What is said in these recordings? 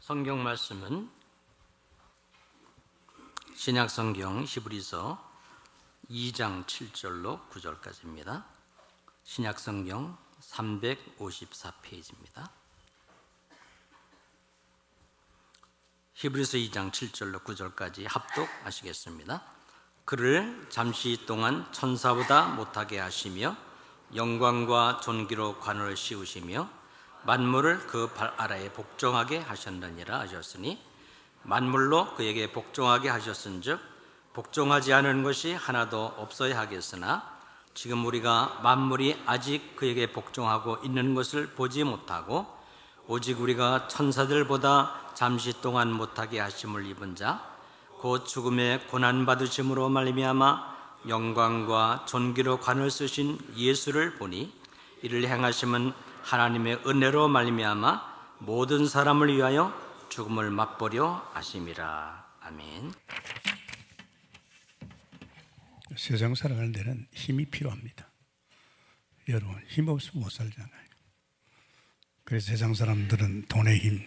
성경 말씀은 신약성경 히브리서 2장 7절로 9절까지입니다. 신약성경 354페이지입니다. 히브리서 2장 7절로 9절까지 합독하시겠습니다. 그를 잠시 동안 천사보다 못하게 하시며 영광과 존귀로 관을 씌우시며 만물을 그 발 아래에 복종하게 하셨느니라 하셨으니 만물로 그에게 복종하게 하셨은즉 복종하지 않은 것이 하나도 없어야 하겠으나 지금 우리가 만물이 아직 그에게 복종하고 있는 것을 보지 못하고 오직 우리가 천사들보다 잠시 동안 못하게 하심을 입은 자 곧 죽음의 고난받으심으로 말미암아 영광과 존귀로 관을 쓰신 예수를 보니 이를 행하심은 하나님의 은혜로 말미암아 모든 사람을 위하여 죽음을 맛보려 하심이라. 아멘. 세상 살아가는 데는 힘이 필요합니다. 여러분, 힘 없으면 못 살잖아요. 그래서 세상 사람들은 돈의 힘,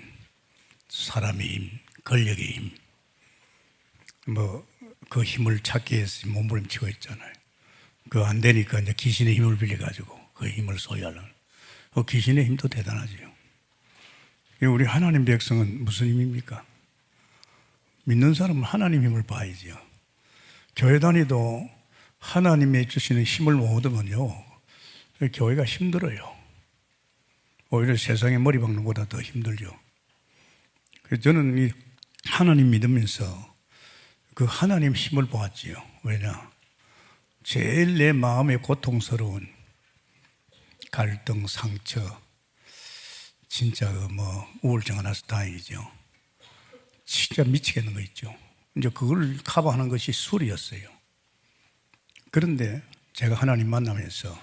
사람의 힘, 권력의 힘, 그 힘을 찾기 위해서 몸부림치고 있잖아요. 그거 안 되니까 이제 귀신의 힘을 빌려가지고 그 힘을 소유하려는. 그 귀신의 힘도 대단하지요. 우리 하나님 백성은 무슨 힘입니까? 믿는 사람은 하나님 힘을 봐야지요. 교회 다니도 하나님이 주시는 힘을 못 얻으면요, 교회가 힘들어요. 오히려 세상에 머리 박는 것보다 더 힘들죠. 그래서 저는 이 하나님 믿으면서 그 하나님 힘을 보았지요. 왜냐? 제일 내 마음에 고통스러운 갈등, 상처, 진짜 우울증 하나서 다행이죠. 진짜 미치겠는 거 있죠. 이제 그걸 커버하는 것이 술이었어요. 그런데 제가 하나님 만나면서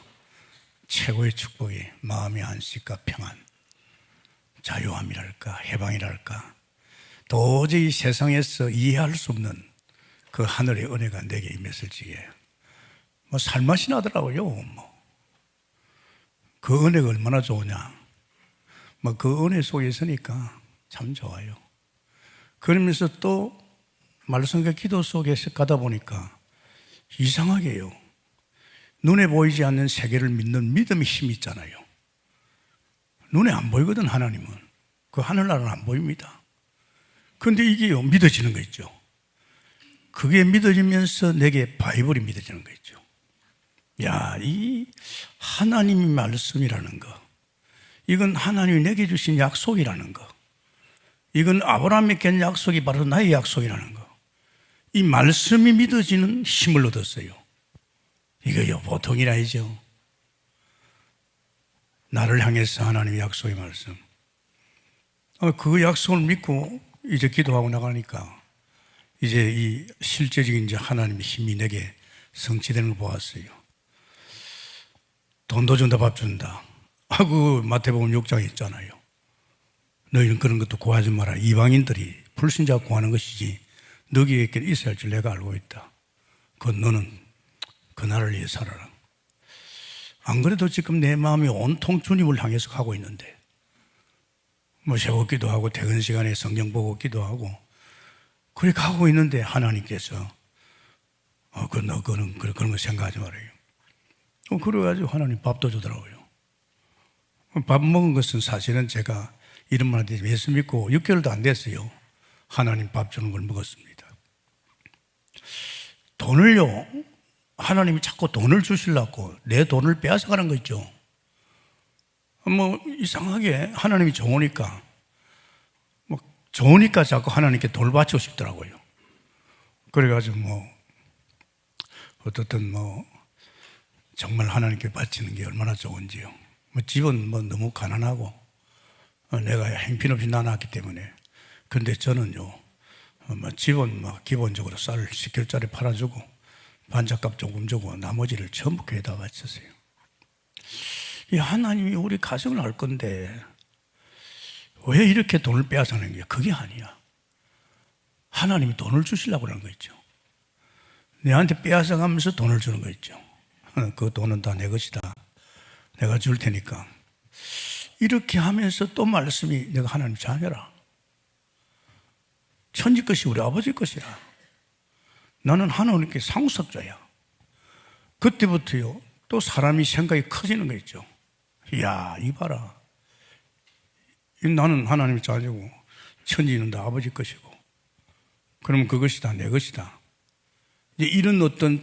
최고의 축복이 마음의 안식과 평안, 자유함이랄까, 해방이랄까, 도저히 세상에서 이해할 수 없는 그 하늘의 은혜가 내게 임했을 적에 살맛이 나더라고요. 그 은혜가 얼마나 좋으냐. 그 은혜 속에 있으니까 참 좋아요. 그러면서 또 말씀과 기도 속에서 가다 보니까 이상하게요, 눈에 보이지 않는 세계를 믿는 믿음의 힘이 있잖아요. 눈에 안 보이거든. 하나님은 그 하늘나라는 안 보입니다. 그런데 이게요, 믿어지는 거 있죠. 그게 믿어지면서 내게 바이블이 믿어지는 거 있죠. 야, 이 하나님의 말씀이라는 거, 이건 하나님이 내게 주신 약속이라는 거, 이건 아브라함에게 한 약속이 바로 나의 약속이라는 거, 이 말씀이 믿어지는 힘을 얻었어요. 이거요, 보통이 아니죠. 나를 향해서 하나님의 약속의 말씀, 그 약속을 믿고 이제 기도하고 나가니까 이제 이 실제적인 이제 하나님의 힘이 내게 성취되는 걸 보았어요. 돈도 준다, 밥 준다. 그 마태복음 6장에 있잖아요. 너희는 그런 것도 구하지 마라. 이방인들이 불신자가 구하는 것이지 너희에게 있어야 할 줄 내가 알고 있다. 너는 그 나라를 위해 살아라. 안 그래도 지금 내 마음이 온통 주님을 향해서 가고 있는데, 새벽 기도하고 퇴근 시간에 성경 보고 기도하고 그래 가고 있는데 하나님께서 그런 거 생각하지 말아요. 그래가지고 하나님 밥도 주더라고요. 밥 먹은 것은 사실은 제가 이런 말 하는데 예수 믿고 6개월도 안 됐어요. 하나님 밥 주는 걸 먹었습니다. 돈을요, 하나님이 자꾸 돈을 주시려고 내 돈을 빼앗아가는 거 있죠. 이상하게 하나님이 좋으니까 자꾸 하나님께 돈을 바치고 싶더라고요. 그래가지고 어떻든 정말 하나님께 바치는 게 얼마나 좋은지요. 집은 너무 가난하고 내가 행편없이 나눴기 때문에. 그런데 저는요, 집은 기본적으로 쌀을 10kg짜리 팔아주고 반찬값 조금 주고 나머지를 전부 교회에다 바쳤어요. 이 하나님이 우리 가정을 알 건데 왜 이렇게 돈을 빼앗아내는 거야? 그게 아니야. 하나님이 돈을 주시려고 하는 거 있죠. 내한테 빼앗아가면서 돈을 주는 거 있죠. 그 돈은 다 내 것이다. 내가 줄 테니까. 이렇게 하면서 또 말씀이 내가 하나님 자녀라. 천지 것이 우리 아버지 것이라. 나는 하나님께 상속자야. 그때부터요, 또 사람이 생각이 커지는 거 있죠. 이야, 이봐라. 나는 하나님의 자녀고, 천지는 다 아버지 것이고, 그러면 그것이 다 내 것이다. 이제 이런 어떤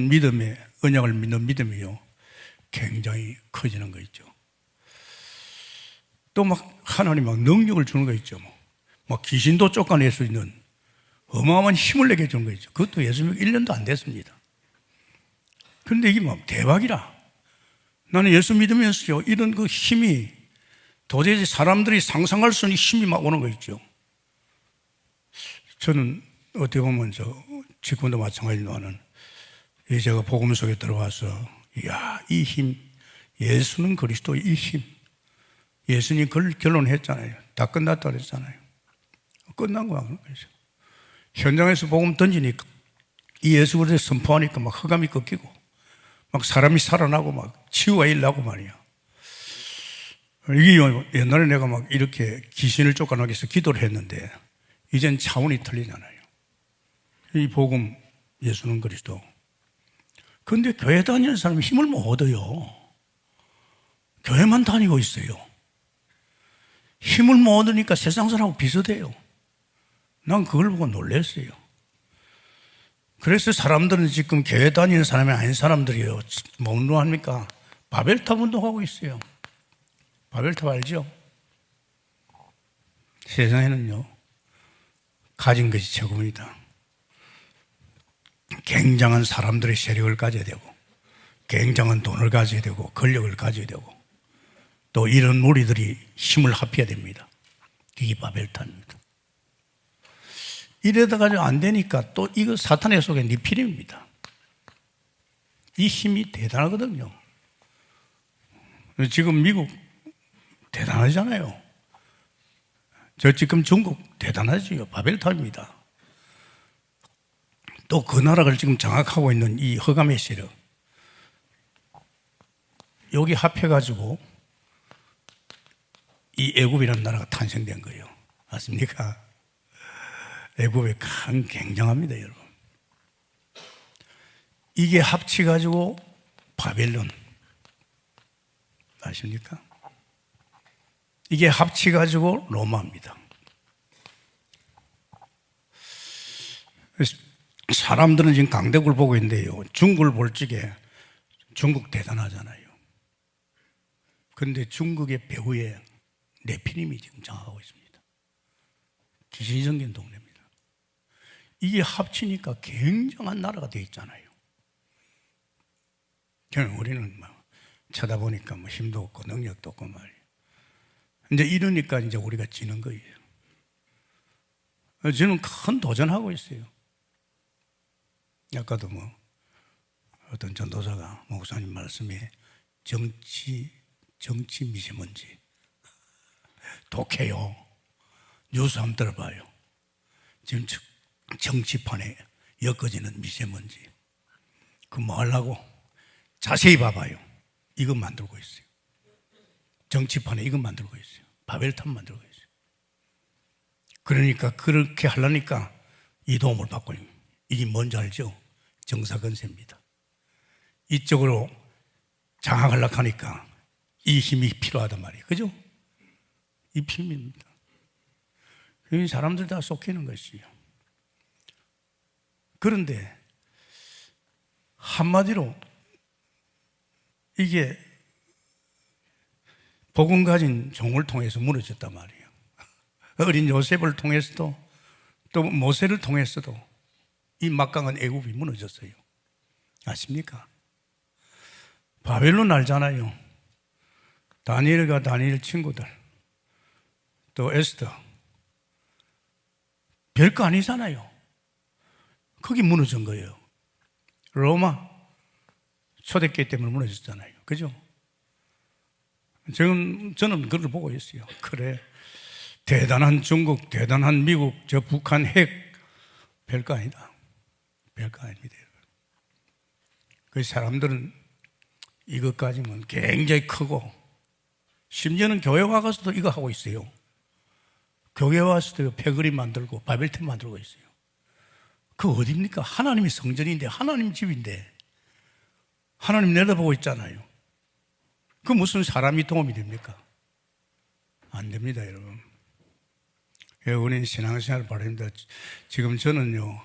믿음의, 언약을 믿는 믿음이요, 굉장히 커지는 거 있죠. 또 막 하나님 막 능력을 주는 거 있죠. 막 귀신도 쫓아낼 수 있는 어마어마한 힘을 내게 주는 거 있죠. 그것도 예수 믿고 1년도 안 됐습니다. 그런데 이게 막 대박이라. 나는 예수 믿으면서요, 이런 그 힘이 도대체 사람들이 상상할 수 없는 힘이 막 오는 거 있죠. 저는 어떻게 보면 지금도 마찬가지지만은 제가 복음 속에 들어와서 이야, 이 힘, 예수는 그리스도의 이 힘, 예수님 그걸 결론했잖아요. 다 끝났다 그랬잖아요. 끝난 거야. 그래서 현장에서 복음 던지니까 이 예수 그리스도 선포하니까 막 흑암이 꺾이고 막 사람이 살아나고 막 치유가 일나고 말이야. 이게 옛날에 내가 막 이렇게 귀신을 쫓아나기 위해서 기도를 했는데 이젠 차원이 틀리잖아요. 이 복음, 예수는 그리스도. 그런데 교회 다니는 사람이 힘을 못 얻어요. 교회만 다니고 있어요. 힘을 못 얻으니까 세상 사람하고 비슷해요. 난 그걸 보고 놀랐어요. 그래서 사람들은 지금 교회 다니는 사람이 아닌 사람들이요, 뭐 운동합니까? 바벨탑 운동하고 있어요. 바벨탑 알죠? 세상에는요, 가진 것이 최고입니다. 굉장한 사람들의 세력을 가져야 되고, 굉장한 돈을 가져야 되고, 권력을 가져야 되고, 또 이런 무리들이 힘을 합해야 됩니다. 이게 바벨탑입니다. 이래다가 안 되니까 또 이거 사탄의 속에 니피림입니다. 이 힘이 대단하거든요. 지금 미국 대단하잖아요. 저 지금 중국 대단하지요. 바벨탑입니다. 또 그 나라를 지금 장악하고 있는 이 흑암의 세력, 여기 합해가지고 이 애굽이라는 나라가 탄생된 거예요. 맞습니까? 애굽이 굉장합니다, 여러분. 이게 합치가지고 바벨론, 아십니까? 이게 합치가지고 로마입니다. 사람들은 지금 강대국을 보고 있는데요, 중국을 볼 적에 중국 대단하잖아요. 그런데 중국의 배후에 네피림이 지금 장악하고 있습니다. 귀신이 생긴 동네입니다. 이게 합치니까 굉장한 나라가 되어 있잖아요. 우리는 막 쳐다보니까 뭐 힘도 없고 능력도 없고 말이에요. 이제 이러니까 이제 우리가 지는 거예요. 저는 큰 도전하고 있어요. 아까도 뭐 어떤 전도사가 목사님 말씀에 정치 미세먼지 독해요. 뉴스 한번 들어봐요. 지금 정치판에 엮어지는 미세먼지. 그 뭐 하려고? 자세히 봐봐요. 이거 만들고 있어요. 정치판에 이거 만들고 있어요. 바벨탑 만들고 있어요. 그러니까 그렇게 하려니까 이 도움을 받고 있는 거예요. 이게 뭔지 알죠? 정사건세입니다. 이쪽으로 장악하려고 하니까 이 힘이 필요하단 말이에요. 그죠? 이 힘입니다. 사람들 다 속이는 것이요. 그런데 한마디로 이게 복음 가진 종을 통해서 무너졌단 말이에요. 어린 요셉을 통해서도 또 모세를 통해서도 이 막강한 애굽이 무너졌어요. 아십니까? 바벨론 알잖아요. 다니엘과 다니엘 친구들, 또 에스더, 별거 아니잖아요. 거기 무너진 거예요. 로마 초대교회 때문에 무너졌잖아요. 그죠? 저는 그걸 보고 있어요. 그래, 대단한 중국, 대단한 미국, 저 북한 핵 별거 아니다. 별거 아닙니다. 그 사람들은 이것까지는 굉장히 크고, 심지어는 교회 와가서도 이거 하고 있어요. 교회 와서도 패거리 만들고 바벨탑 만들고 있어요. 그 어디입니까? 하나님의 성전인데, 하나님 집인데 하나님 내다보고 있잖아요. 그 무슨 사람이 도움이 됩니까? 안 됩니다, 여러분. 우리는 신앙생활을 바랍니다. 지금 저는요,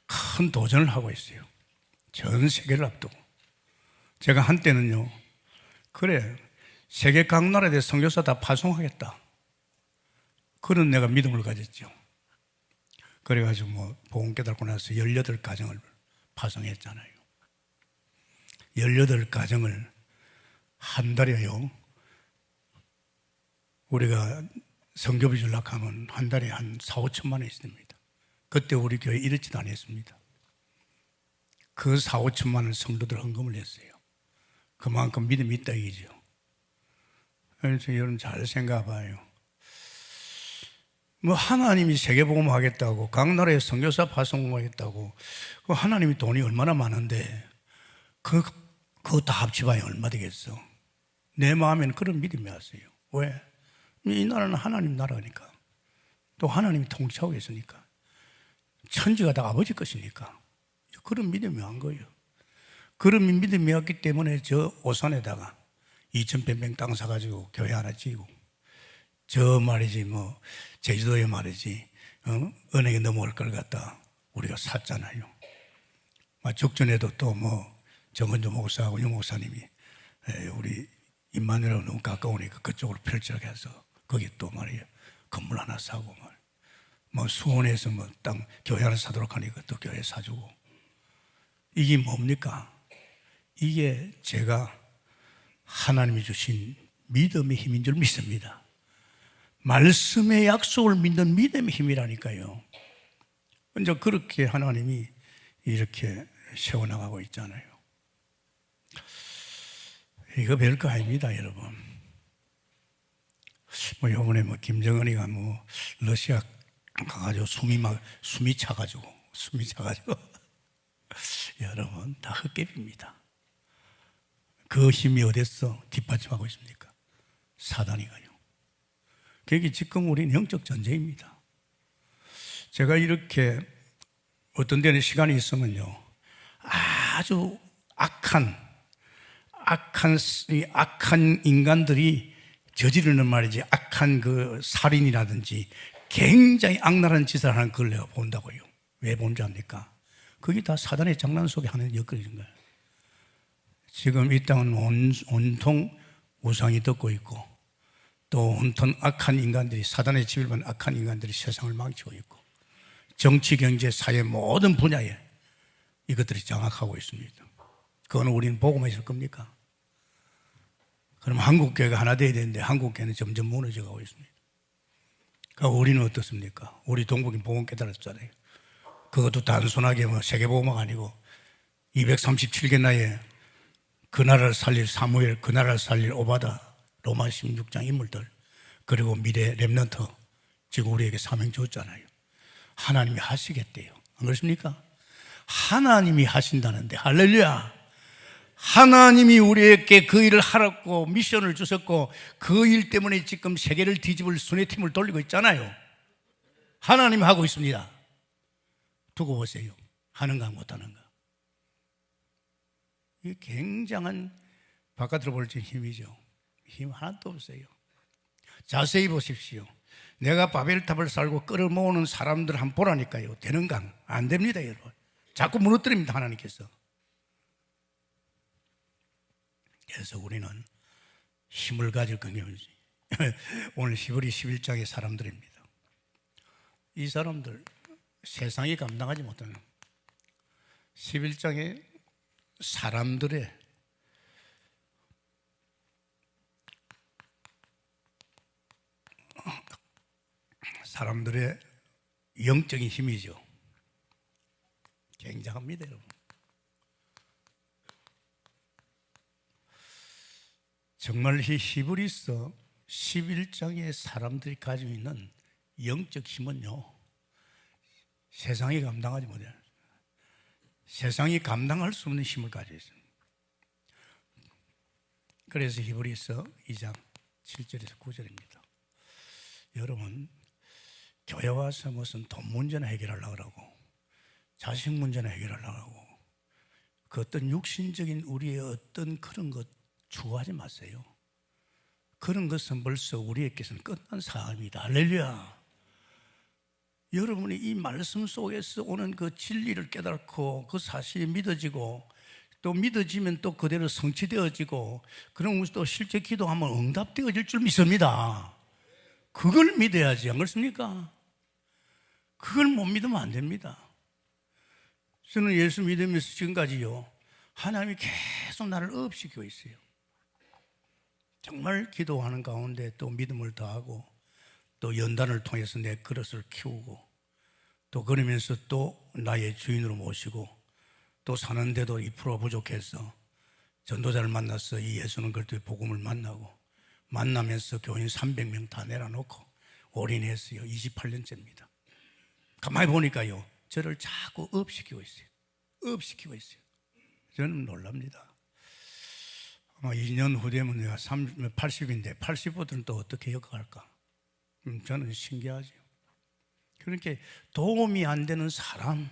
큰 도전을 하고 있어요. 전 세계를 앞두고. 제가 한때는요, 그래, 세계 각 나라에 선교사 다 파송하겠다. 그런 내가 믿음을 가졌죠. 그래가지고 복음 깨닫고 나서 18가정을 파송했잖아요. 18가정을 한 달에요. 우리가 선교비 주려고 하면 한 달에 한 4, 5천만 원 있습니다. 그때 우리 교회 이렇지도 않았습니다. 그 4, 5천만 원 성도들 헌금을 했어요. 그만큼 믿음이 있다 이거죠. 그래서 여러분 잘 생각해 봐요. 하나님이 세계복음 하겠다고, 각 나라에 선교사 파송하겠다고, 그 하나님이 돈이 얼마나 많은데 그거 다 합치봐야 얼마 되겠어? 내 마음에는 그런 믿음이 왔어요. 왜? 이 나라는 하나님 나라니까. 또 하나님이 통치하고 있으니까. 천지가 다 아버지 것이니까. 그런 믿음이 온 거예요. 그런 믿음이 왔기 때문에 저 오산에다가 2,000평 땅 사가지고 교회 하나 지고, 저 말이지 제주도에 말이지 은행에 넘어올 걸 갖다 우리가 샀잖아요. 적전에도 또 정은조 목사하고 유 목사님이 우리 임마누엘하고 너무 가까우니까 그쪽으로 펼치라고 해서 거기 또 말이에요, 건물 하나 사고 수원에서 땅 교회 하나 사도록 하니까 또 교회 사주고. 이게 뭡니까? 이게 제가 하나님이 주신 믿음의 힘인 줄 믿습니다. 말씀의 약속을 믿는 믿음의 힘이라니까요. 이제 그렇게 하나님이 이렇게 세워나가고 있잖아요. 이거 별거 아닙니다, 여러분. 요번에 김정은이가 러시아 가가지고 숨이 차가지고 여러분 다 헛개입니다. 그 힘이 어디서 뒷받침하고 있습니까? 사단이가요. 그게 지금 우리는 영적 전쟁입니다. 제가 이렇게 어떤 데는 시간이 있으면요, 아주 악한 인간들이 저지르는 말이지, 악한 그 살인이라든지 굉장히 악랄한 짓을 하는 걸 내가 본다고요. 왜 본 줄 압니까? 그게 다 사단의 장난 속에 하는 역할인 거예요. 지금 이 땅은 온통 우상이 덮고 있고, 또 온통 악한 인간들이, 사단의 지배를 받는 악한 인간들이 세상을 망치고 있고, 정치, 경제, 사회 모든 분야에 이것들이 장악하고 있습니다. 그건 우리는 보고만 있을 겁니까? 그럼 한국교회가 하나 돼야 되는데 한국교회는 점점 무너져 가고 있습니다. 그러니까 우리는 어떻습니까? 우리 동북인 복음 깨달았잖아요. 그것도 단순하게 세계복음화가 아니고 237개 나라에 그 나라를 살릴 사무엘, 그 나라를 살릴 오바다, 로마 16장 인물들, 그리고 미래 렘넌트, 지금 우리에게 사명 줬잖아요. 하나님이 하시겠대요. 안 그렇습니까? 하나님이 하신다는데, 할렐루야! 하나님이 우리에게 그 일을 하라고 미션을 주셨고, 그 일 때문에 지금 세계를 뒤집을 순회팀을 돌리고 있잖아요. 하나님이 하고 있습니다. 두고 보세요. 하는가 못하는가. 이게 굉장한, 바깥으로 볼 때 힘이죠. 힘 하나도 없어요. 자세히 보십시오. 내가 바벨탑을 살고 끌어모으는 사람들 한번 보라니까요. 되는가? 안 됩니다, 여러분. 자꾸 무너뜨립니다, 하나님께서. 그래서 우리는 힘을 가질 건지. 오늘 히브리 11장의 사람들입니다. 이 사람들 세상이 감당하지 못하는 11장의 사람들의 영적인 힘이죠. 굉장합니다, 여러분. 정말 이 히브리서 11장의 사람들이 가지고 있는 영적 힘은요, 세상이 감당하지 못해요. 세상이 감당할 수 없는 힘을 가지고 있습니다. 그래서 히브리서 2장 7절에서 9절입니다. 여러분, 교회 와서 무슨 돈 문제나 해결하려고 그러고 자식 문제나 해결하려고 하고 그 어떤 육신적인 우리의 어떤 그런 것 추구하지 마세요. 그런 것은 벌써 우리에게서는 끝난 사람이다. 할렐루야. 여러분이 이 말씀 속에서 오는 그 진리를 깨닫고 그 사실이 믿어지고 또 믿어지면 또 그대로 성취되어지고 그럼 또 실제 기도하면 응답되어질 줄 믿습니다. 그걸 믿어야지, 안 그렇습니까? 그걸 못 믿으면 안 됩니다. 저는 예수 믿으면서 지금까지요, 하나님이 계속 나를 업시키고 있어요. 정말 기도하는 가운데 또 믿음을 더하고 또 연단을 통해서 내 그릇을 키우고 또 그러면서 또 나의 주인으로 모시고 또 사는데도 2% 부족해서 전도자를 만나서 이 예수는 그리스도의 복음을 만나면서 교인 300명 다 내려놓고 올인했어요. 28년째입니다. 가만히 보니까요, 저를 자꾸 업시키고 있어요. 업시키고 있어요. 저는 놀랍니다. 아마 2년 후 되면 내가 80인데 80보다는 또 어떻게 역할할까? 저는 신기하죠. 그러니까 도움이 안 되는 사람,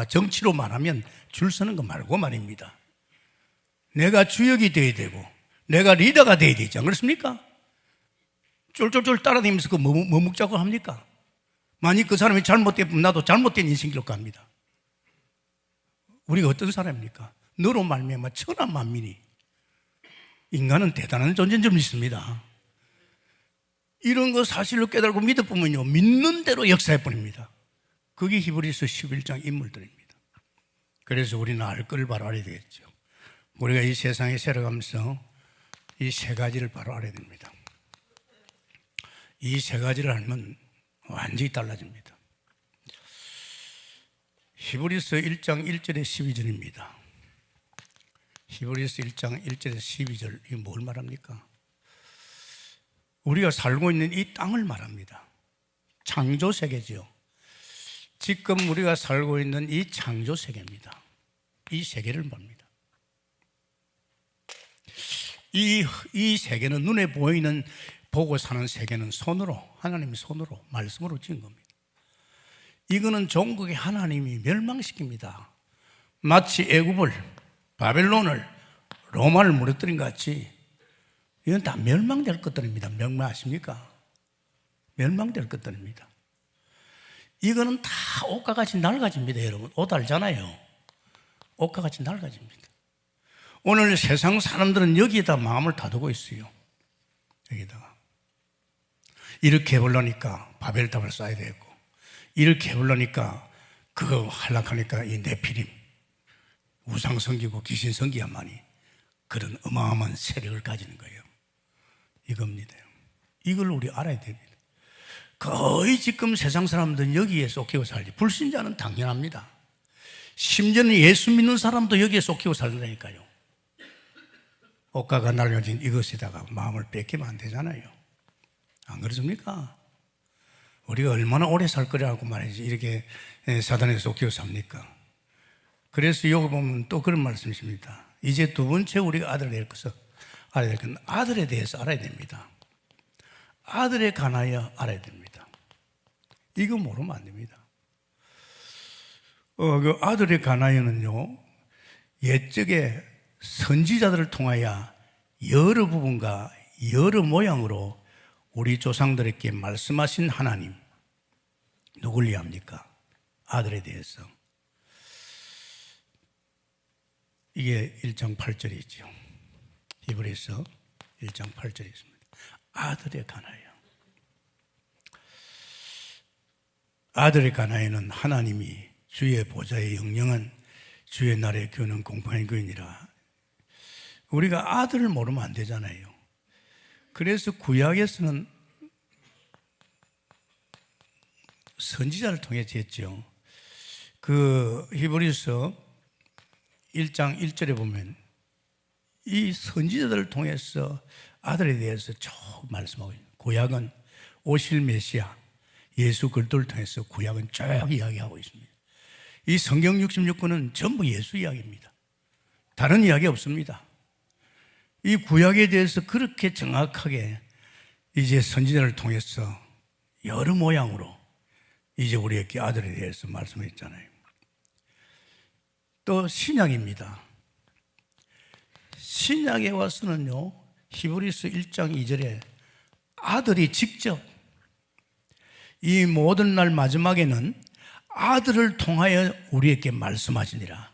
정치로 말하면 줄 서는 거 말고 말입니다. 내가 주역이 돼야 되고 내가 리더가 돼야 되지 않 그렇습니까? 쫄쫄쫄 따라다니면서 그 뭐 묵자고 합니까? 만약 그 사람이 잘못되면 나도 잘못된 인생 기록합니다. 우리가 어떤 사람입니까? 너로 말미암아 천하 만민이, 인간은 대단한 존재인 줄 믿습니다. 이런 거 사실로 깨달고 믿어보면요, 믿는 대로 역사해버립니다. 그게 히브리서 11장 인물들입니다. 그래서 우리는 알 것을 바로 알아야 되겠죠. 우리가 이 세상에 살아가면서 이 세 가지를 바로 알아야 됩니다. 이 세 가지를 알면 완전히 달라집니다. 히브리서 1장 1절에 12절입니다. 히브리서 1장 1절에 12절, 이게 뭘 말합니까? 우리가 살고 있는 이 땅을 말합니다. 창조 세계죠. 지금 우리가 살고 있는 이 창조 세계입니다. 이 세계를 말합니다. 이 세계는 눈에 보이는, 보고 사는 세계는 손으로, 하나님의 손으로, 말씀으로 지은 겁니다. 이거는 종국의 하나님이 멸망시킵니다. 마치 애굽을, 바벨론을, 로마를 무너뜨린 것 같이 이건 다 멸망될 것들입니다. 멸망하십니까? 멸망될 것들입니다. 이거는 다 옷과 같이 낡아집니다. 여러분, 옷 알잖아요. 옷과 같이 낡아집니다. 오늘 세상 사람들은 여기에다 마음을 다두고 있어요. 여기다가 이렇게 해보려니까 바벨탑을 쌓아야 되고, 이렇게 해보려니까 그거 하려니까 이 네피림, 우상 섬기고 귀신 섬기야만이 그런 어마어마한 세력을 가지는 거예요. 이겁니다. 이걸 우리 알아야 됩니다. 거의 지금 세상 사람들은 여기에 쫓기고 살지. 불신자는 당연합니다. 심지어는 예수 믿는 사람도 여기에 쫓기고 살더라니까요. 옷가가 날려진 이것에다가 마음을 뺏기면 안 되잖아요. 안 그렇습니까? 우리가 얼마나 오래 살 거라고 말이지 이렇게 사단에서 쫓기고 삽니까? 그래서 여기 보면 또 그런 말씀이십니다. 이제 두 번째 우리가 알아야 될 것은 아들에 대해서 알아야 됩니다. 아들에 관하여 알아야 됩니다. 이거 모르면 안 됩니다. 그 아들에 관하여는요, 옛적에 선지자들을 통하여 여러 부분과 여러 모양으로 우리 조상들에게 말씀하신 하나님, 누굴 위합니까? 아들에 대해서. 이게 1장 8절이죠. 히브리서 1장 8절에 있습니다. 아들에 관하여. 아들에 관하여는 하나님이 주의 보좌에 영영한 주의 날에 교는 공평한 거이니라. 우리가 아들을 모르면 안 되잖아요. 그래서 구약에서는 선지자를 통해서 했죠. 그 히브리서 1장 1절에 보면 이 선지자들을 통해서 아들에 대해서 쭉 말씀하고 있어요. 구약은 오실 메시아 예수 그리스도를 통해서 구약은 쭉 이야기하고 있습니다. 이 성경 66권은 전부 예수 이야기입니다. 다른 이야기 없습니다. 이 구약에 대해서 그렇게 정확하게 이제 선지자를 통해서 여러 모양으로 이제 우리에게 아들에 대해서 말씀했잖아요. 또 신약입니다. 신약에 와서는요, 히브리서 1장 2절에 아들이 직접 이 모든 날 마지막에는 아들을 통하여 우리에게 말씀하시니라.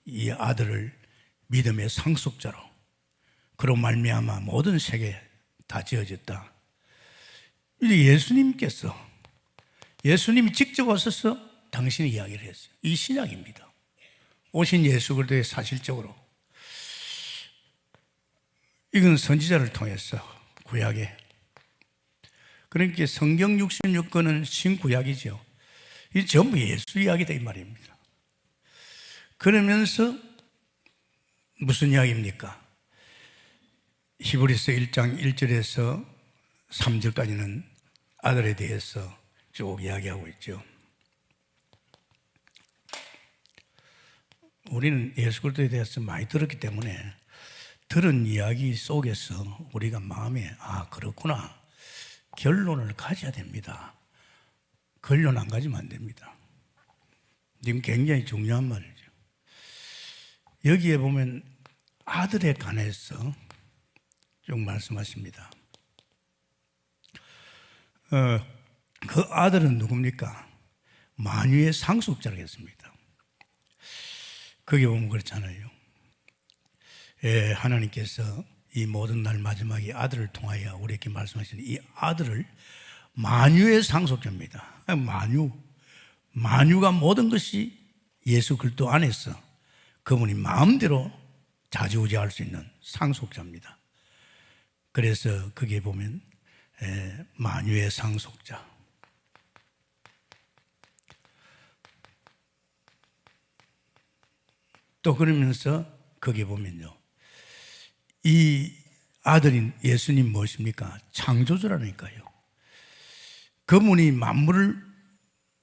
이 아들을 믿음의 상속자로, 그로 말미암아 모든 세계 다 지어졌다. 이제 예수님이 직접 와서서 당신의 이야기를 했어요. 이 신약입니다. 오신 예수 그리스도의 사실적으로 이건 선지자를 통해서 구약에, 그러니까 성경 66권은 신구약이죠. 이 전부 예수 이야기다 이 말입니다. 그러면서 무슨 이야기입니까? 히브리서 1장 1절에서 3절까지는 아들에 대해서 쭉 이야기하고 있죠. 우리는 예수 그리스도에 대해서 많이 들었기 때문에 들은 이야기 속에서 우리가 마음에 그렇구나 결론을 가져야 됩니다. 결론 안 가지면 안 됩니다. 지금 굉장히 중요한 말이죠. 여기에 보면 아들에 관해서 쭉 말씀하십니다. 그 아들은 누굽니까? 만유의 상속자라고 했습니다. 거기 보면 그렇잖아요. 하나님께서 이 모든 날 마지막에 아들을 통하여 우리에게 말씀하시는 이 아들을 만유의 상속자입니다. 만유가 모든 것이 예수 그리스도 안에서 그분이 마음대로 좌지우지할 수 있는 상속자입니다. 그래서 거기에 보면 만유의 상속자, 또 그러면서 거기에 보면요, 이 아들인 예수님 무엇입니까? 창조주라니까요. 그분이 만물을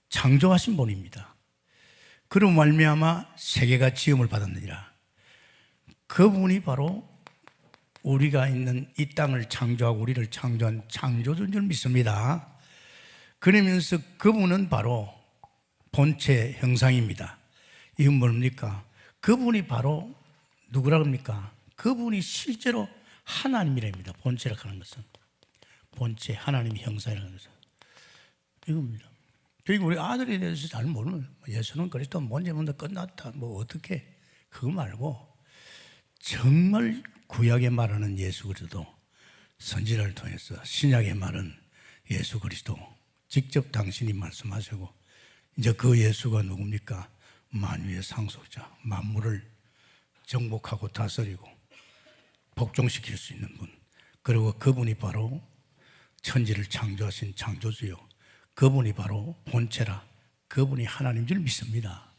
창조하신 분입니다. 그로 말미암아 세계가 지음을 받았느니라. 그분이 바로 우리가 있는 이 땅을 창조하고 우리를 창조한 창조주인 줄 믿습니다. 그러면서 그분은 바로 본체 형상입니다. 이건 뭡니까? 그분이 바로 누구라 합니까? 그분이 실제로 하나님이랍니다. 본체라고 하는 것은 본체, 하나님의 형상이라는 것은 이겁니다. 그리고 우리 아들에 대해서 잘 모르면 예수는 그리스도 먼저부터 끝났다 어떻게 그거 말고 정말 구약에 말하는 예수 그리스도, 선지자를 통해서 신약에 말은 예수 그리스도 직접 당신이 말씀하시고, 이제 그 예수가 누굽니까? 만유의 상속자, 만물을 정복하고 다스리고 복종시킬 수 있는 분, 그리고 그분이 바로 천지를 창조하신 창조주요, 그분이 바로 본체라, 그분이 하나님인 줄 믿습니다.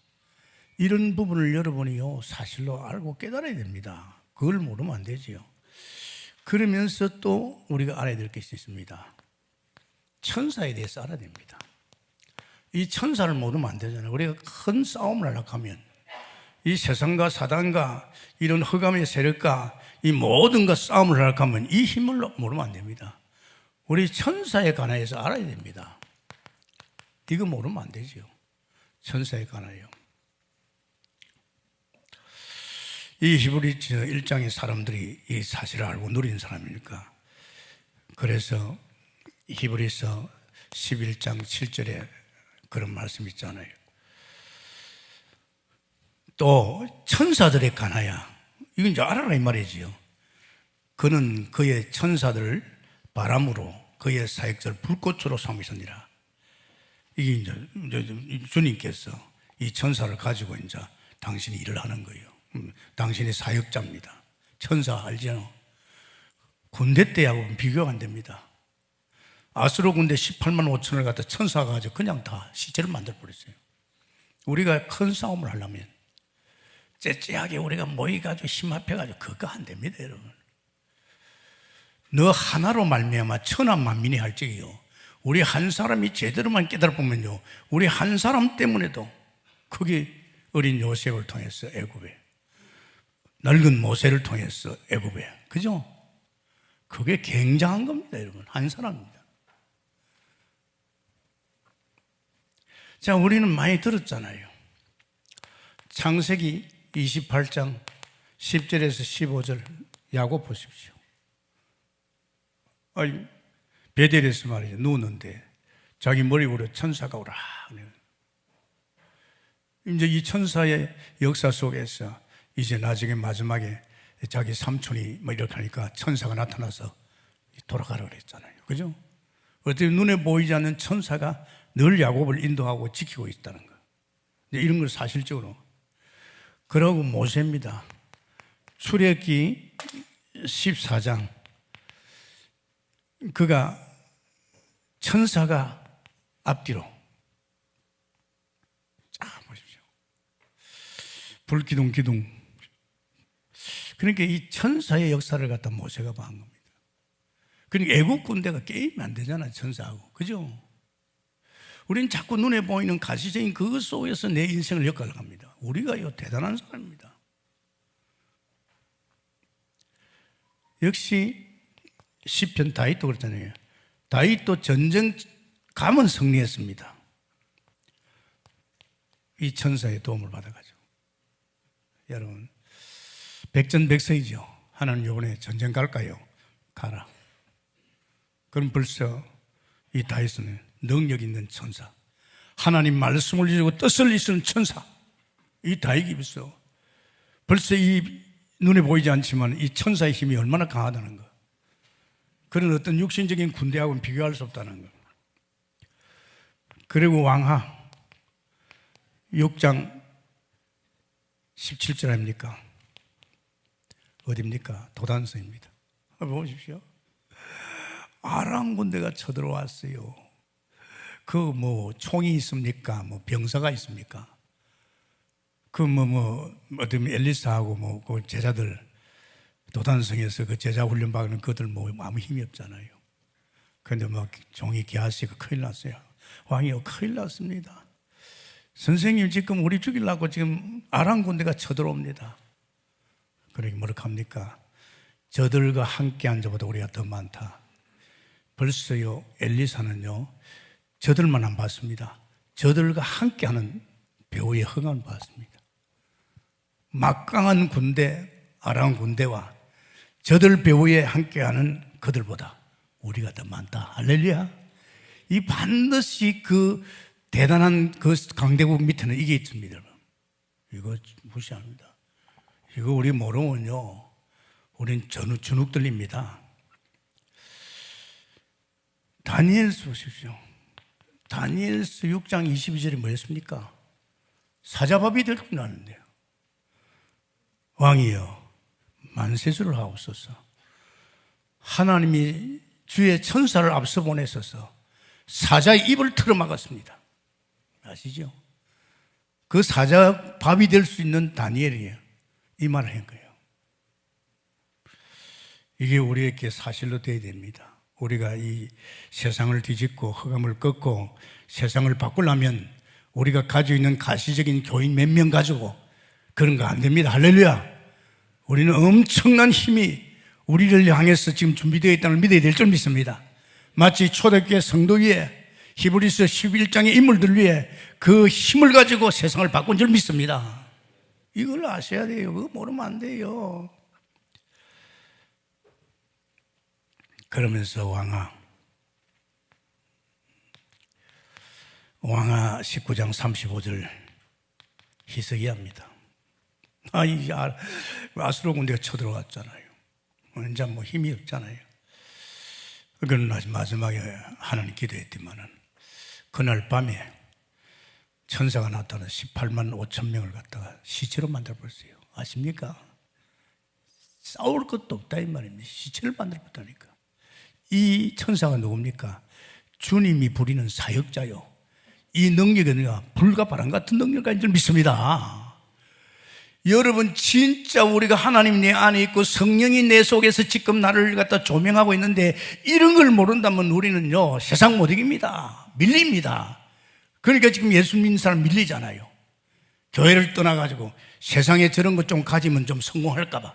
이런 부분을 여러분이요 사실로 알고 깨달아야 됩니다. 그걸 모르면 안 되지요. 그러면서 또 우리가 알아야 될 것이 있습니다. 천사에 대해서 알아야 됩니다. 이 천사를 모르면 안 되잖아요. 우리가 큰 싸움을 하려고 하면 이 세상과 사단과 이런 흑암의 세력과 이 모든 것 싸움을 하려고 하면 이 힘을 모르면 안 됩니다. 우리 천사에 관하여서 알아야 됩니다. 이거 모르면 안 되죠. 천사에 관하여. 이 히브리서 1장의 사람들이 이 사실을 알고 누린 사람이니까. 그래서 히브리서 11장 7절에 그런 말씀이 있잖아요. 또 천사들에 관하여, 이건 이제 알아라 이 말이지요. 그는 그의 천사들을 바람으로 그의 사역자를 불꽃으로 삼으셨니라. 이게 이제 주님께서 이 천사를 가지고 이제 당신이 일을 하는 거예요. 당신의 사역자입니다. 천사 알죠? 군대 때하고 비교가 안 됩니다. 아수르 군대 18만 5천을 갖다 천사가 가지고 그냥 다 시체를 만들어버렸어요. 우리가 큰 싸움을 하려면 째째하게 우리가 모여가지고 힘 합해가지고 그거 안 됩니다, 여러분. 너 하나로 말미암아 천하 만민이 할 적이요, 우리 한 사람이 제대로만 깨달아보면요, 우리 한 사람 때문에도 그게 어린 요셉을 통해서 애굽에, 늙은 모세를 통해서 애굽에, 그죠? 그게 굉장한 겁니다, 여러분. 한 사람입니다. 자, 우리는 많이 들었잖아요. 창세기 28장 10절에서 15절 야곱 보십시오. 아니, 베델에서 말이죠. 누웠는데 자기 머리 위로 천사가 오라. 이제 이 천사의 역사 속에서 이제 나중에 마지막에 자기 삼촌이 뭐 이렇게 하니까 천사가 나타나서 돌아가라 그랬잖아요. 그죠? 어떻게 눈에 보이지 않는 천사가 늘 야곱을 인도하고 지키고 있다는 거. 이런 걸 사실적으로. 그러고 모세입니다. 출애굽기 14장. 그가 천사가 앞뒤로. 자, 보십시오. 불기둥, 기둥. 그러니까 이 천사의 역사를 갖다 모세가 본 겁니다. 그러니까 애국 군대가 게임이 안 되잖아요, 천사하고. 그죠? 우리는 자꾸 눈에 보이는 가시적인 그것 속에서 내 인생을 엮어갑니다. 우리가요, 대단한 사람입니다. 역시 시편 다윗도 그렇잖아요. 다윗도 전쟁 가면 승리했습니다. 이 천사의 도움을 받아가지고. 여러분, 백전백승이죠. 하나님 이번에 전쟁 갈까요? 가라. 그럼 벌써 이 다윗은 능력 있는 천사, 하나님 말씀을 이루고 뜻을 이루는 천사, 이 다윗이 벌써 이 눈에 보이지 않지만 이 천사의 힘이 얼마나 강하다는 거. 그런 어떤 육신적인 군대하고는 비교할 수 없다는 거. 그리고 왕하 6장 17절 아닙니까? 어디입니까? 도단서입니다. 보십시오. 아람 군대가 쳐들어왔어요. 그 뭐 총이 있습니까? 뭐 병사가 있습니까? 그 어떤 엘리사하고 그 제자들 도단성에서 그 제자 훈련 받는 그들 아무 힘이 없잖아요. 그런데 종이 기하시가 큰일 났어요. 왕이요, 큰일 났습니다. 선생님, 지금 우리 죽이려고 지금 아람 군대가 쳐들어옵니다. 그러니 뭐라고 합니까? 저들과 함께 한 자보다 우리가 더 많다. 벌써요, 엘리사는요, 저들만 안 봤습니다. 저들과 함께 하는 배후의 흥을 봤습니다. 막강한 군대, 아람 군대와 저들 배후에 함께 하는 그들보다 우리가 더 많다. 할렐루야. 이 반드시 그 대단한 그 강대국 밑에는 이게 있습니다. 이거 무시합니다. 이거 우리 모르면요, 우린 주눅들립니다. 다니엘서 보십시오. 다니엘서 6장 22절이 뭐였습니까? 사자밥이 될 줄 아는데요. 왕이여, 만세수를 하옵소서. 하나님이 주의 천사를 앞서 보내셔서 사자의 입을 틀어막았습니다. 아시죠? 그 사자 밥이 될 수 있는 다니엘이에요. 이 말을 한 거예요. 이게 우리에게 사실로 되어야 됩니다. 우리가 이 세상을 뒤집고 흑암을 꺾고 세상을 바꾸려면 우리가 가지고 있는 가시적인 교인 몇 명 가지고 그런 거 안 됩니다. 할렐루야. 우리는 엄청난 힘이 우리를 향해서 지금 준비되어 있다는 걸 믿어야 될 줄 믿습니다. 마치 초대교회 성도 위에 히브리서 11장의 인물들 위에 그 힘을 가지고 세상을 바꾼 줄 믿습니다. 이걸 아셔야 돼요. 그거 모르면 안 돼요. 그러면서 왕하 19장 35절 희석이 합니다. 아수르 군대가 쳐들어왔잖아요. 이제 힘이 없잖아요. 그건 마지막에 하나님 기도했지만은 그날 밤에 천사가 나타나 18만 5천 명을 갖다가 시체로 만들어버렸어요. 아십니까? 싸울 것도 없다 이 말입니다. 시체를 만들어버렸다니까. 이 천사가 누굽니까? 주님이 부리는 사역자요. 이 능력은 불과 바람 같은 능력인 줄 믿습니다. 여러분, 진짜 우리가 하나님 내 안에 있고 성령이 내 속에서 지금 나를 갖다 조명하고 있는데 이런 걸 모른다면 우리는요, 세상 못 이깁니다. 밀립니다. 그러니까 지금 예수 믿는 사람 밀리잖아요. 교회를 떠나가지고 세상에 저런 것 좀 가지면 좀 성공할까봐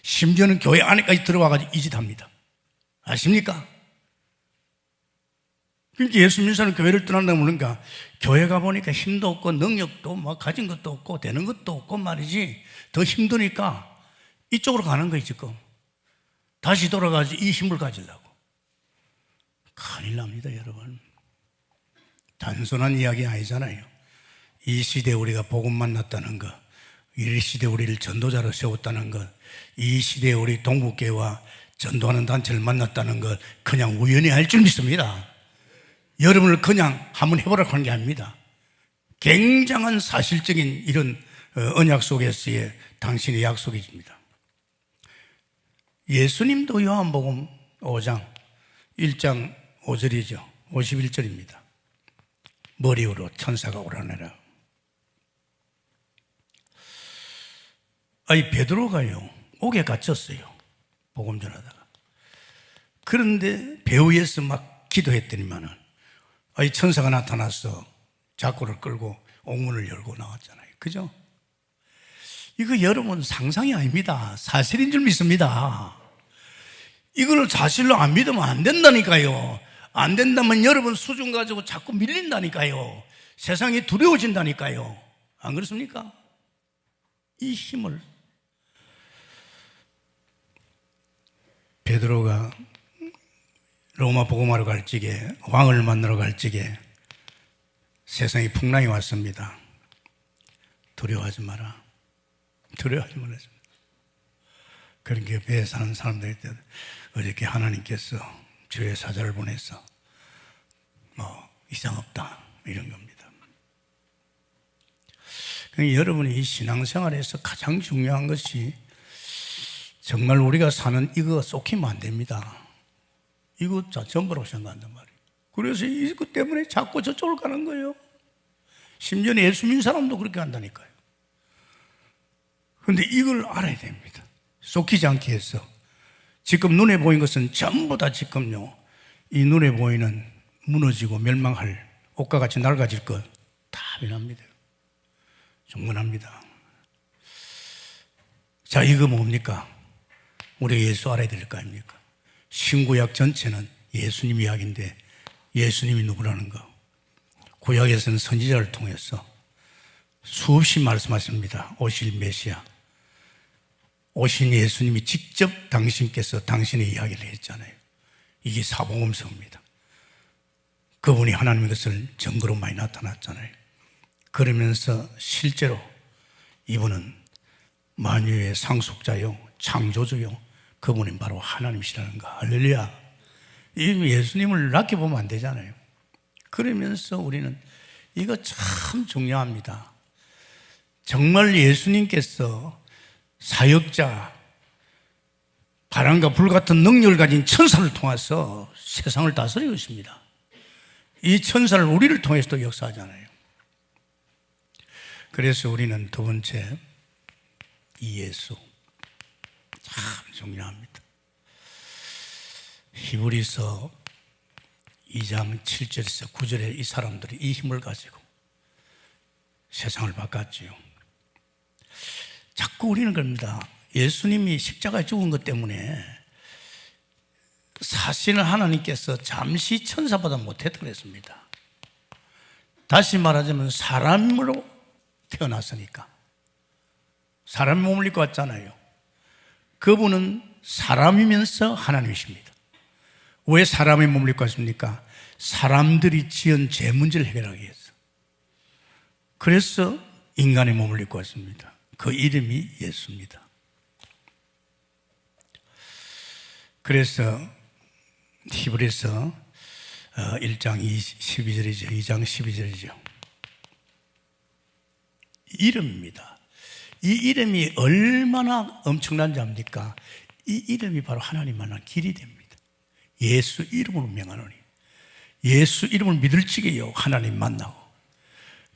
심지어는 교회 안에까지 들어와가지고 이 짓 합니다. 아십니까? 그러니까 예수 믿는 사람 교회를 떠난다고 그러니까 교회 가보니까 힘도 없고 능력도 뭐 가진 것도 없고 되는 것도 없고 말이지 더 힘드니까 이쪽으로 가는 거예요 지금. 다시 돌아가서 이 힘을 가지려고. 큰일 납니다 여러분. 단순한 이야기 아니잖아요. 이 시대에 우리가 복음 만났다는 것, 이 시대에 우리를 전도자로 세웠다는 것, 이 시대에 우리 동북교회와 전도하는 단체를 만났다는 것 그냥 우연히 할 줄 믿습니다. 여러분을 그냥 한번 해보라고 하는 게 아닙니다. 굉장한 사실적인 이런 언약 속에서의 당신의 약속이십니다. 예수님도 요한복음 5장 1장 5절이죠. 51절입니다. 머리 위로 천사가 오라내라. 아니 베드로가요 옥에 갇혔어요. 복음 전하다가. 그런데 배 위에서 막 기도했더니만은 아니 천사가 나타나서 자꾸를 끌고 옥문을 열고 나왔잖아요. 그죠? 이거 여러분 상상이 아닙니다. 사실인 줄 믿습니다. 이걸 사실로 안 믿으면 안 된다니까요. 안 된다면 여러분 수준 가지고 자꾸 밀린다니까요. 세상이 두려워진다니까요. 안 그렇습니까? 이 힘을 베드로가 로마 복음하러 갈 적에 왕을 만나러 갈 적에 세상에 풍랑이 왔습니다. 두려워하지 마라. 두려워하지 마라. 그러니까 배에 사는 사람들한테 어저께 하나님께서 주의 사자를 보내서 뭐 이상 없다 이런 겁니다. 그러니까 여러분이 이 신앙생활에서 가장 중요한 것이 정말 우리가 사는 이거 쏙히면 안 됩니다. 이거 전부라고 생각한단 말이에요. 그래서 이것 때문에 자꾸 저쪽으로 가는 거예요. 심지어 예수 믿는 사람도 그렇게 한다니까요. 그런데 이걸 알아야 됩니다. 쏙히지 않게 해서 지금 눈에 보이는 것은 전부 다 지금요 이 눈에 보이는 무너지고 멸망할 옷과 같이 낡아질 것 다 변합니다. 중건합니다. 자, 이거 뭡니까? 우리가 예수 알아야 될 거 아닙니까? 신구약 전체는 예수님 이야기인데 예수님이 누구라는 거. 구약에서는 선지자를 통해서 수없이 말씀하십니다. 오실 메시아. 오신 예수님이 직접 당신께서 당신의 이야기를 했잖아요. 이게 사복음서입니다. 그분이 하나님의 것을 증거로 많이 나타났잖아요. 그러면서 실제로 이분은 만유의 상속자요 창조주요 그분이 바로 하나님이시라는 거. 할렐루야. 이 예수님을 낮게 보면 안 되잖아요. 그러면서 우리는 이거 참 중요합니다. 정말 예수님께서 사역자, 바람과 불 같은 능력을 가진 천사를 통해서 세상을 다스리고 있습니다. 이 천사를 우리를 통해서도 역사하잖아요. 그래서 우리는 두 번째, 이 예수. 참 중요합니다. 히브리서 2장 7절에서 9절에 이 사람들이 이 힘을 가지고 세상을 바꿨지요. 자꾸 우리는 그럽니다. 예수님이 십자가에 죽은 것 때문에 사실은 하나님께서 잠시 천사보다 못했다고 그랬습니다. 다시 말하자면 사람으로 태어났으니까 사람의 몸을 입고 왔잖아요. 그분은 사람이면서 하나님이십니다. 왜 사람의 몸을 입고 왔습니까? 사람들이 지은 죄 문제를 해결하기 위해서. 그래서 인간의 몸을 입고 왔습니다. 그 이름이 예수입니다. 그래서 히브리서 1장 12절이죠. 2장 12절이죠. 이름입니다. 이 이름이 얼마나 엄청난지 압니까? 이 이름이 바로 하나님만한 길이 됩니다. 예수 이름으로 명하노니. 예수 이름을 믿을 적에요 하나님 만나고.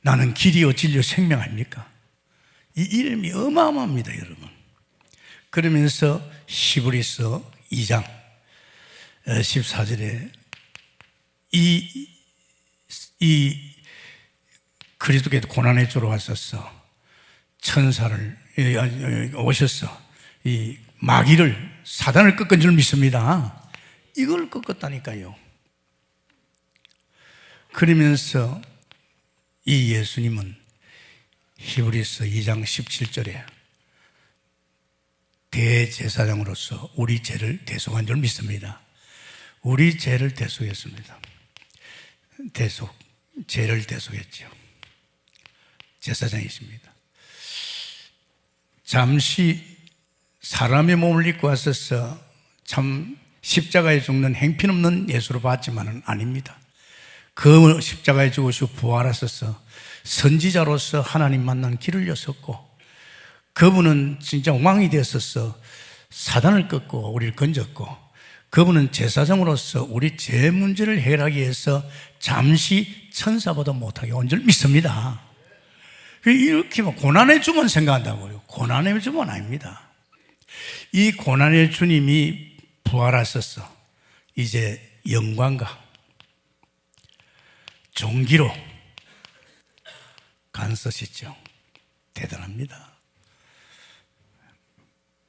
나는 길이요 진리요 생명 아닙니까? 이 이름이 어마어마합니다 여러분. 그러면서 히브리서 2장 14절에 이 그리스도께서 고난의 주로 왔었어. 천사를 오셔서 이 마귀를 사단을 꺾은 줄 믿습니다. 이걸 꺾었다니까요. 그러면서 이 예수님은 히브리서 2장 17절에 대제사장으로서 우리 죄를 대속한 줄 믿습니다. 우리 죄를 대속했습니다. 죄를 대속했죠. 제사장이십니다. 잠시 사람의 몸을 입고 왔어서 참 십자가에 죽는 행편없는 예수로 봤지만은 아닙니다. 그 십자가에 죽으시고 부활하셔서 선지자로서 하나님 만난 길을 여셨고, 그분은 진짜 왕이 되었어서 사단을 꺾고 우리를 건졌고, 그분은 제사장으로서 우리 죄 문제를 해결하기 위해서 잠시 천사보다 못하게 온 줄 믿습니다. 이렇게 고난의 주만 생각한다고요. 고난의 주만 아닙니다. 이 고난의 주님이 부활하셔서 이제 영광과 존귀로 간서시죠. 대단합니다.